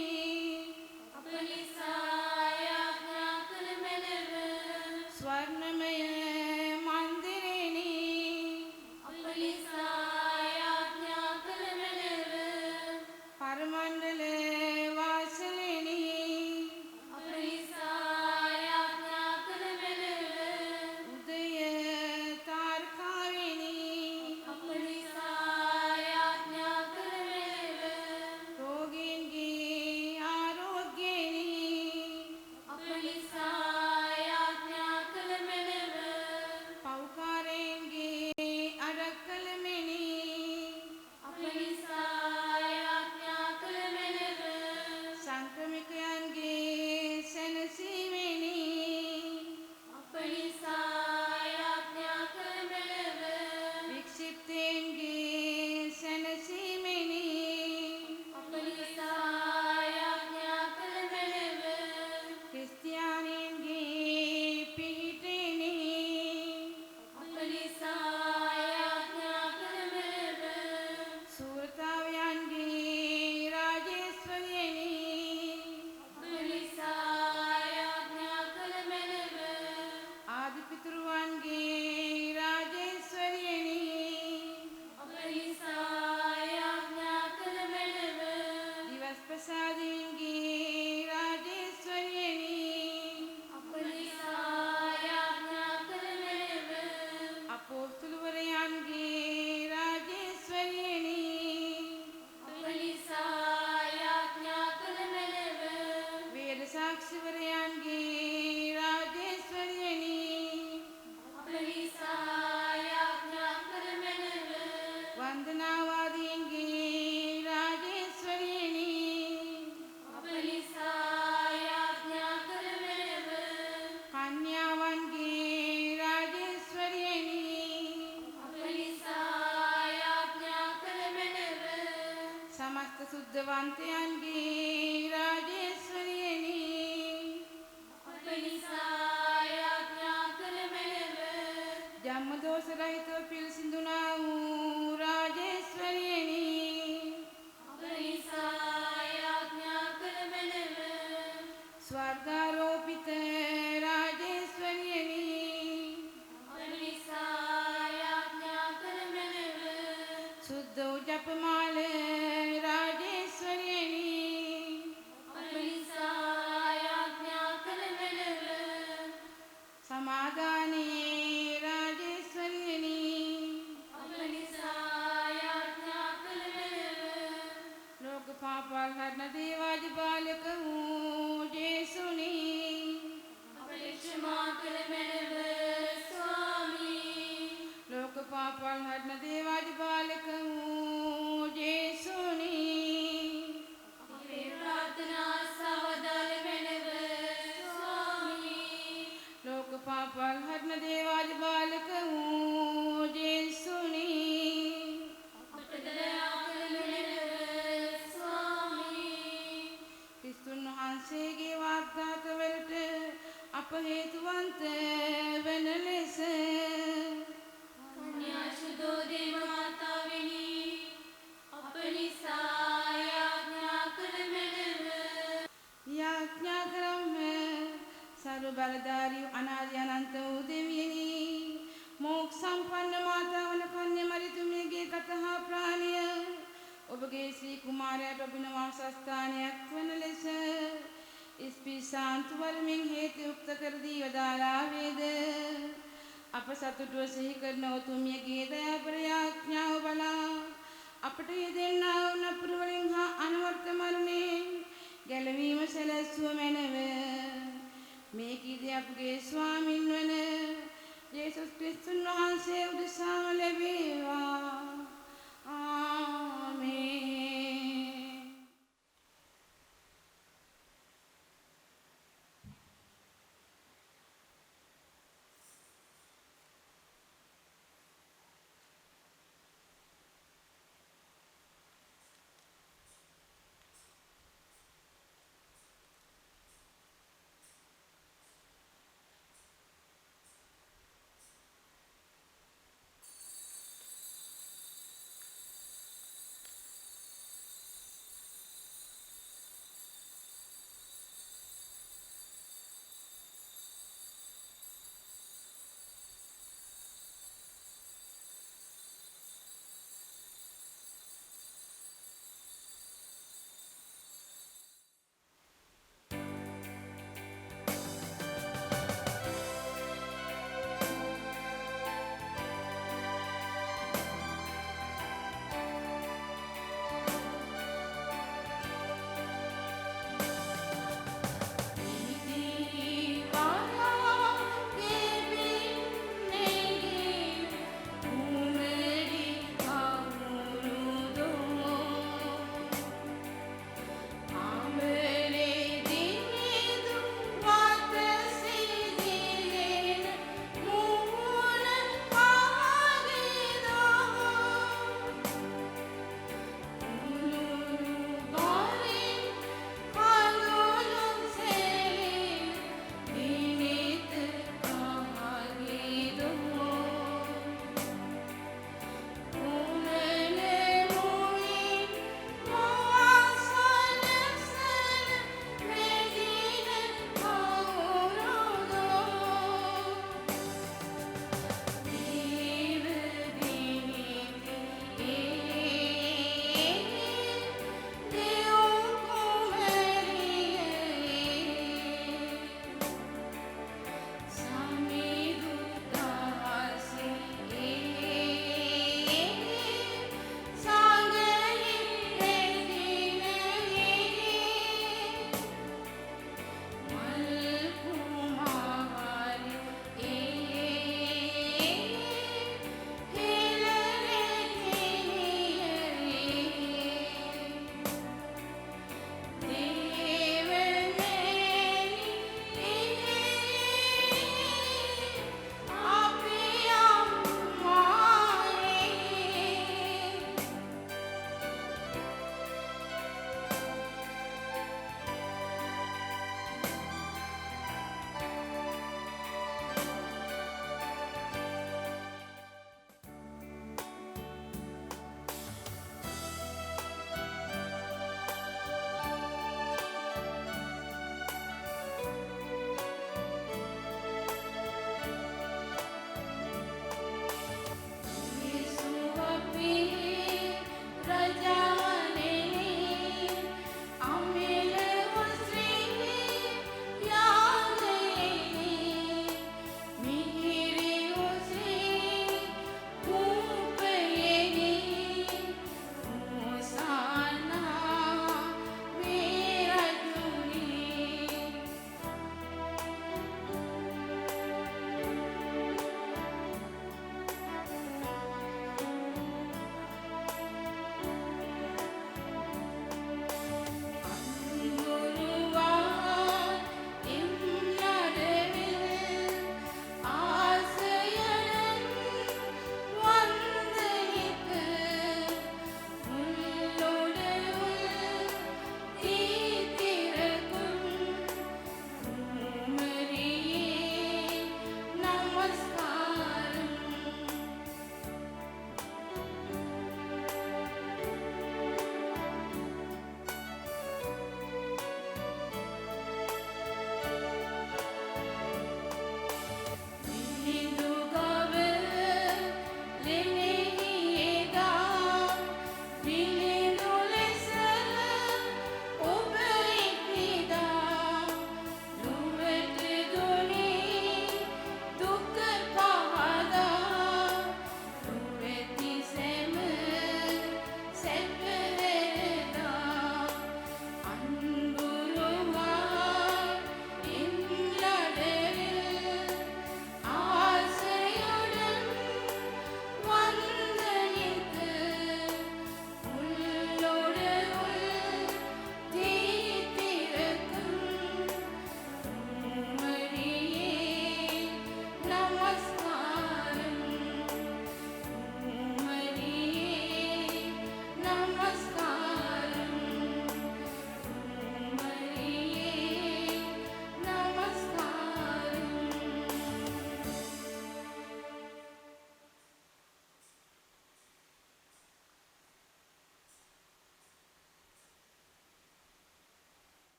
ස්වර්ණමය මන්දිරෙනි පරමණ්ඩල වාසලෙනි උදය තාරකාවෙනි රෝගීන්ගේ ආරෝග්‍යෙනි ස්වර්ගාරෝපිත රාජේශ්වරියනි සුද්ධ වූ ජපමාල රාජේශ්වරියනි සමාදානී රාජේශ්වරියනි ලෝක පාපල් හරන දේවාජ බාලක වූ ජේසුනි ලෝක පාපල් හරන දේවාජ බාලක වූ ජේසුනි ලෝක පාපල් හරන දේවාජ බාලක වූ ජේසුනි ක්‍රිස්තුන් වහන්සේගේ වාග්දානවලට අප හේතුවන්ත වන ලෙස යාඥා කරම සර්ව බලධාරී අනාදි අනන්ත වූ දෙවියනි මෝක්ෂ සම්පන්න මාතාවන කන්‍ය මරිතුමියගේ කතා ප්‍රාණිය ඔබගේ ශ්‍රී කුමාරයාට ඔබින වාසස්ථානයක් වන ලෙස ඉස්පිසාන්තු වරමින් හේතු යුක්ත කර දී වදාළා වේද අප සතුටුව සිහි කරන උතුමියගේ දයාපර යාඥාව බලා අපට යෙදෙන්නා වූ නපුරු වලින් හා අනවර්ථ මරණයෙන් ගැලවීම සැලැස්සුව මැනව මේ කීදී අපගේ ස්වාමින් වන යේසුස් ක්‍රිස්තුන් වහන්සේ උදෙසාම ලැබේවා ආමේන්.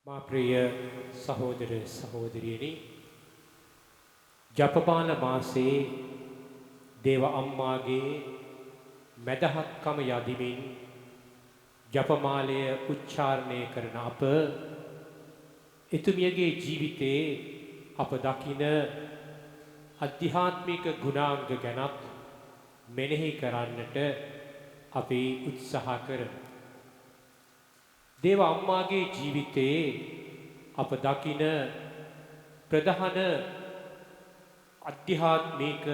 මා ප්‍රිය සහෝදර සහෝදරියනි ජපමාල මාසයේ දේව අම්මාගේ මැදහත්කම යදිමින් ජපමාලය උච්චාරණය කරන අප එතුමියගේ ජීවිතයේ අප දකින අධ්‍යාත්මික ගුණාංග ගැනත් මෙනෙහි කරන්නට අපි උත්සාහ කරමු. දේව අම්මාගේ ජීවිතයේ අප දකින ප්‍රධාන අධ්‍යාත්මික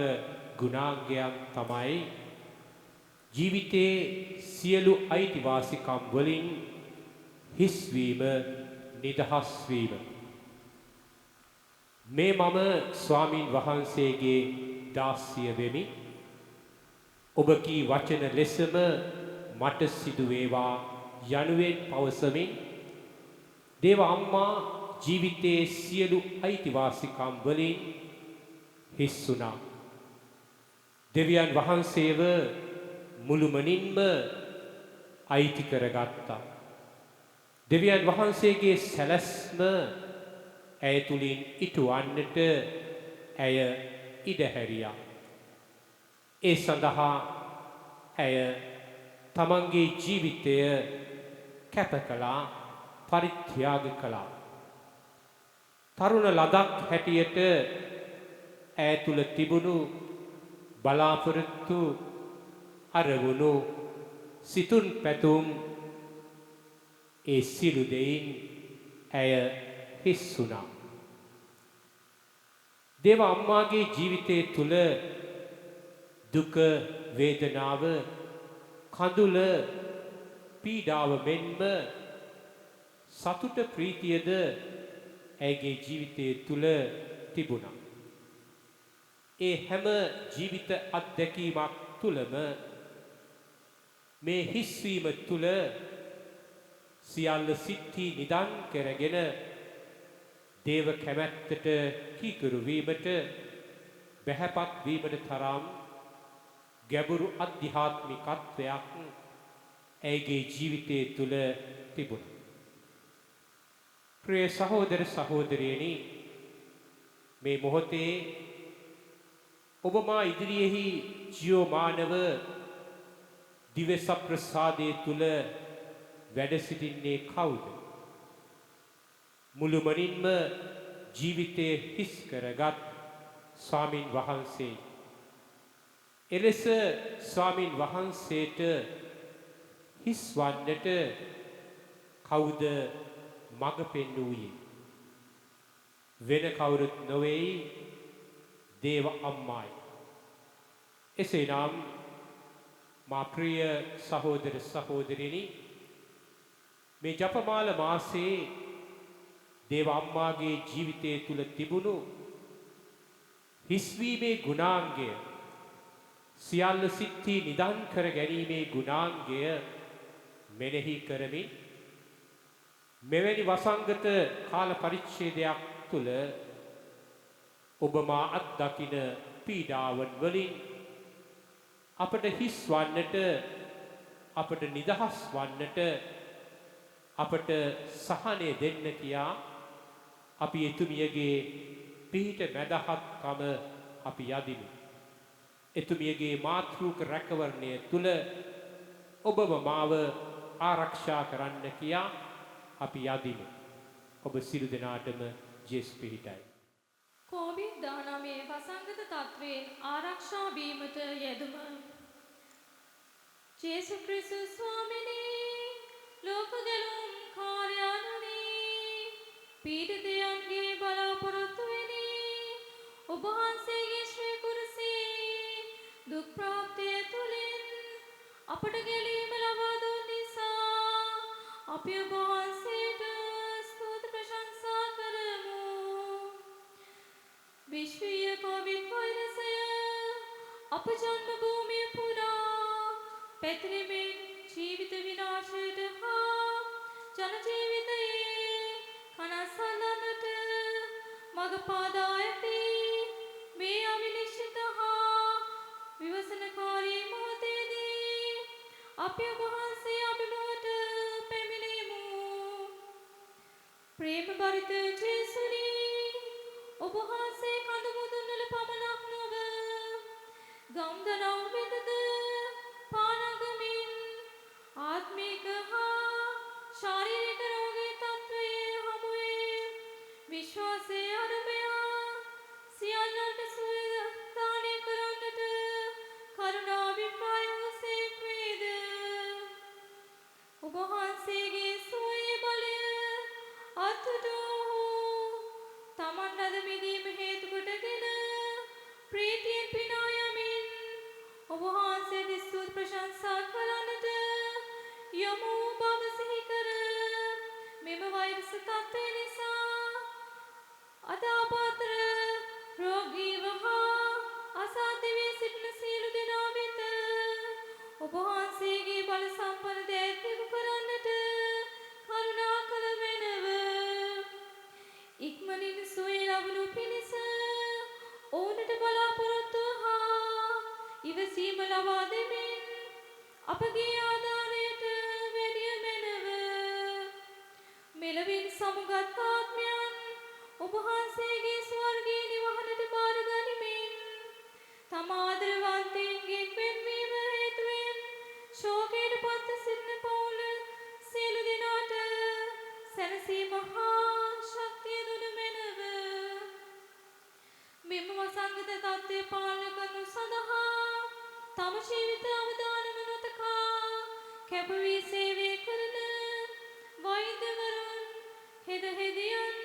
ගුණාංගයන් තමයි ජීවිතයේ සියලු අයිතිවාසිකම් වලින් හිස්වීම, නිදහස් වීම. මේ මම ස්වාමින් වහන්සේගේ දාස්සිය වෙමි. ඔබ කී වචන ලෙසම මට සිදු වේවා යනුවෙන් පවසමින් දේව අම්මා ජීවිතයේ සියලු අයිතිවාසිකම් වලින් හිස් වුණා. දෙවියන් වහන්සේව මුළුමනින්ම අයිති කරගත්තා. දෙවියන් වහන්සේගේ සැලැස්ම ඇය තුලින් ඉටුවන්නට ඇය ඉඩ හැරියා. ඒ සඳහා ඇය තමන්ගේ ජීවිතය කැප කළා, පරිත්‍යාග කළා. තරුණ ලදක් හැටියට ඇය තුල තිබුණු බලාපොරොත්තු, අරමුණු, සිතුන් පැතුම් ඒ සියලු දෙයින් ඇය හිස් වුණා. දේව අම්මාගේ ජීවිතය තුල දුක, වේදනාව, කඳුල, පීඩාව මෙන්ම සතුට, ප්‍රීතියද ඇයගේ ජීවිතය තුල තිබුණා. ඒ හැම ජීවිත අත්දැකීමක් තුලම මේ හිස්වීම තුල සියල්ල සිත්හි නිදන් කරගෙන දේව කැමැත්තට කීකරු වීමට, බැහැපත් වීමට තරම් ගැඹුරු අධ්‍යාත්මිකත්වයක් ඇයගේ ජීවිතය තුල තිබුණා. ප්‍රිය සහෝදර සහෝදරියනි, මේ මොහොතේ ඔබ මා ඉදිරියෙහි ජීවමානව දිවස ප්‍රසාදයේ තුල වැඩ සිටින්නේ කවුද? මුළුමනින්ම ජීවිතයේ හිස් කරගත් ස්වාමින් වහන්සේ. එලෙස ස්වාමින් වහන්සේට හිස් වන්නට කවුද මඟ පෙන්වුවේ? වෙන කවුරුත් නොවේයි, දේව අම්මායි. එසේනම් මා ප්‍රිය සහෝදර සහෝදරියනි, මේ ජපමාල මාසයේ දේව අම්මාගේ ජීවිතය තුල තිබුණු හිස්වීමේ ගුණාංගය, සියල්ල සිත්හි නිදන් කර ගැනීමේ ගුණාංගය මෙනෙහි කරමින් මෙවැනි වසංගත කාල පරිච්ඡේදයක් තුල ඔබ මා අත්දකින පීඩාවන් වලින් අපට හිස් වන්නට, අපට නිදහස් වන්නට, අපට සහනය දෙන්න කියා අපි එතුමියගේ පිහිට මැදහත්කම අපි යදිමු. එතුමියගේ මාතෘක රැකවරණය තුල ඔබව මාව ආරක්ෂා කරන්න කියා අපි යදිමු. ඔබ සියලු දෙනාටම ජේසු පිහිටයි. COVID-19 වසංගත තත්වයෙන් ආරක්ෂා වීමට යෙදුම. ජේසු ක්‍රිස්තුස් ස්වාමිනේ, ලෝක ගැලුම් කාර්යාලනී, පීඩිතයන්ගේ බලාපොරොත්තු වෙනි, ඔබ වහන්සේගේ ශ්‍රී කුරුසී දුක් ප්‍රාප්තිය තුලින් අපට ගැලීම ලබා දුන් නිසා අපි ඔබ වහන්සේට ස්තුති ප්‍රශංසා කරමු. විශ්වීය කොවිඩ් වෛරසය අප ජන්ම භූමිය පුරා පැතිරෙමින් ජීවිත විනාශයට හා ජන ජීවිතයේ කනස්සල්ලන්නට මඟ පාදා ඇති මේ අවිනිශ්චිත හා විවසනකාරී මොහොතේදී අපි ඔබ වහන්සේ අභිමුවට පැමිණෙමු. චරිත ජේසුනි ඔබ වහන්සේ කඳු මුදුන්වල පමණක් නොව ගම්දනව් වෙතද පානගමින් ආත්මික හා ශාරීරික රෝගී තත්ත්වයේ හමුවේ විශ්වාසයේ අරමයා සියල්ලන්ට සුවය දානය කරන්නට කරුණාවෙන් ප්‍රායෝගික වේද ඔබ වහන්සේගේ සුවයේ බලය අත්තුටෝ තමන් ලද මිදීම හේතු කොටගෙන ප්‍රීතියෙන් පිනා යමින් ඔබ වහන්සේට ස්තුති ප්‍රශංසා කරන්නට යමු බව සිහි කර මෙම වෛරස් තත්ත්වය නිසා අදාපාත්‍ර රෝගීව හා අසාධ්‍ය වී සිටින සියලු දෙනා වෙත ඔබ වහන්සේගේ බල සම්පන්න දෑත් යොමු කරන්නට කරුණා කළ මැනව ඉක්මනින් සුවය ලබනු පිණිස ඔවුන්ට බලාපොරොත්තු හා ඉවසීම ලබා දෙමින් අපගේ ආධාරයට වැඩිය මැනව මෙලවින් සමුගත් ආත්මයන් ඔබ වහන්සේගේ ස්වර්ගීය නිවහනට බාර ගනිමින් තම ආදරවන්තයින්ගේ වෙන්වීම හේතුවෙන් ශෝකයට පත්ව සිටින පවුල සියලු දෙනාට සැනසීම හා ශක්තිය දුන මැනව මෙම වසංගත තත්ත්වය පාලනය කරනු සඳහා තම ජීවිත අවදානම නොතකා කැපවී සේවය කරන වෛද්‍යවරුන් හෙදහෙදියන්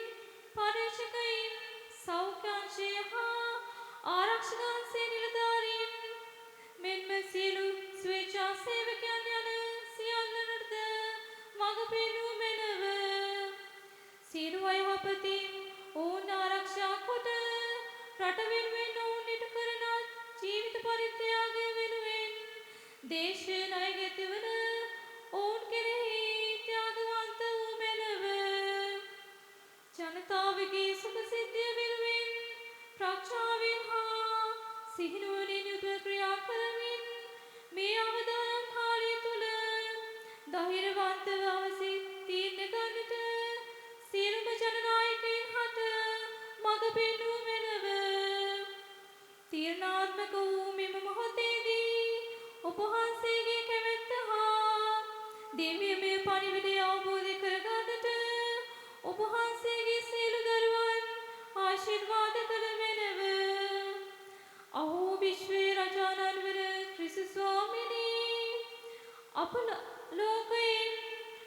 පරීක්ෂකයින් සෞඛ්‍ය අංශය හා ආරක්ෂක අංශයේ නිලධාරීන් මෙන්ම සියලු ස්වේච්ඡා සේවකයන් යන සියල්ලනටද මඟ පෙන්වූ මැනව සියලු අයහපතින් ඔවුන් ආරක්ෂා කොට රට වෙනුවෙන් ඔවුන් ඉටු කරන ජීවිත පරිත්‍යාගය වෙනුවෙන් දේශීය ණය ගෙවන ඔවුන් කෙරෙහි ත්‍යාගවන්ත වූ මැනව ජනතාවගේ සුඛ සිද්ධිය වෙනුවෙන් ප්‍රඥාවෙන් හා සිහිනුවණින් යුතුව ක්‍රියා කරමින් මේ අවදානම් කාලය තුල ධෛර්යවන්තව අවසි තීරණ ගන්නට සියලුම ජනනායකයින් හට මඟ පෙන්වූ මැනව තීරණාත්මක වූ මෙම මොහොතේදී ඔබ වහන්සේගේ කැමැත්ත හා දිව්‍යමය පණිවිඩය අවබෝධ කරගන්නට ඔබ වහන්සේගේ සියලු දරුවන් ආශිර්වාද කළ මැනව අහෝ විශ්වයේ රජාණන් වර ක්‍රිස්තු ස්වාමිනී අප ලෝකයෙන්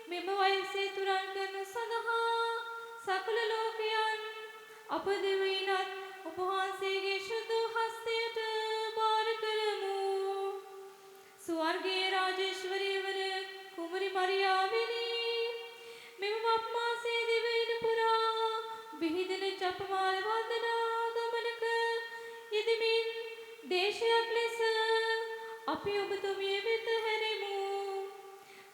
මෙම වයසේ තුරන් කරනු සඳහා සකල ලෝකයන් අප දෙවියන්ත් ඔබ වහන්සේගේ ශුද්ධ හස්තයට බාර කරමු ස්වර්ගීය රාජේශ්වරිය වන කුමරි මරියාවිනි මෙම මත් මාසයේ දිවයින පුරා විහිදෙන ජපමාල වන්දනා ගමනක යෙදමින් දේශයක් ලෙස අපි ඔබතුමිය වෙත හැරෙමු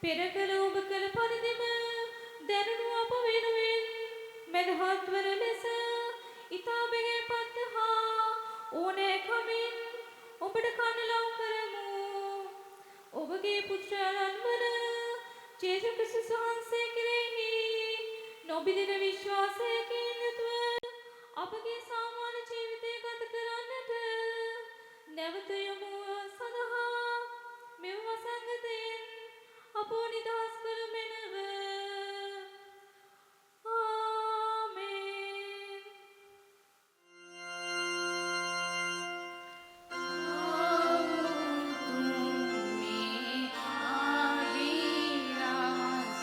පෙර කළ ඔබ කළ පරිදිම දැනුණු අප වෙනුවෙන් මැදහත් වන ලෙස ඉතා බෙගෑපත් හා ඕනෑකමින් ඔබට කන ලං කරමු ඔබගේ පුත්‍රයන් වන ජේසුස් ක්‍රිස්තුස් වහන්සේ කෙරෙහි නොබිදෙන විශ්වාසයකින් යුතුව අපගේ සාමාන්‍ය ජීවිතය ගත කරන්නට නැවත යොමු සඳහා මෙම වසංගතයෙන් අපෝ නිදහස් කර මැනව ආමේන් ආවිරාස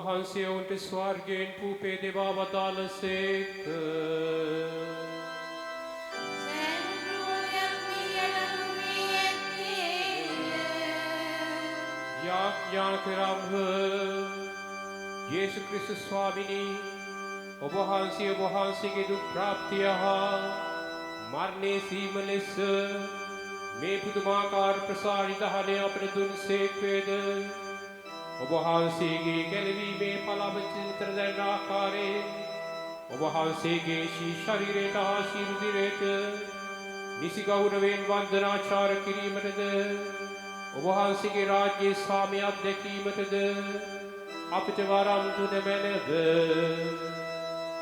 වහන්සේ ඔවුන්ට ස්වර්ගයෙන් පූපේ දෙවා වදාළසේක. යාඥා කරම්හ යේසු ක්‍රිස්තුස් ස්වාමිනී ඔබ වහන්සේගේ දුක් ප්‍රාප්තිය හා මරණය සීම ලෙස මේ පුදුමාකාර ප්‍රසාරිතහනය අපට දුන්සේක් වේද. ඔබ වහන්සේගේ ගැලවීමේ පළමචිත්‍ර දැන් ආකාරයෙන් ඔබ වහන්සේගේ ශරීරයට හා ශිරුදිරයට නිසි ගෞරවයෙන් වන්දනාචාර කිරීමටද ඔබ වහන්සේගේ රාජ්‍යයේ සාමය අත්දැකීමටද අපට වරම් දුන මැනව.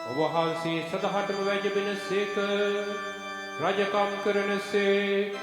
ඔබ වහන්සේ සදහටම වැජබෙනසේක රජකම් කරනසේක.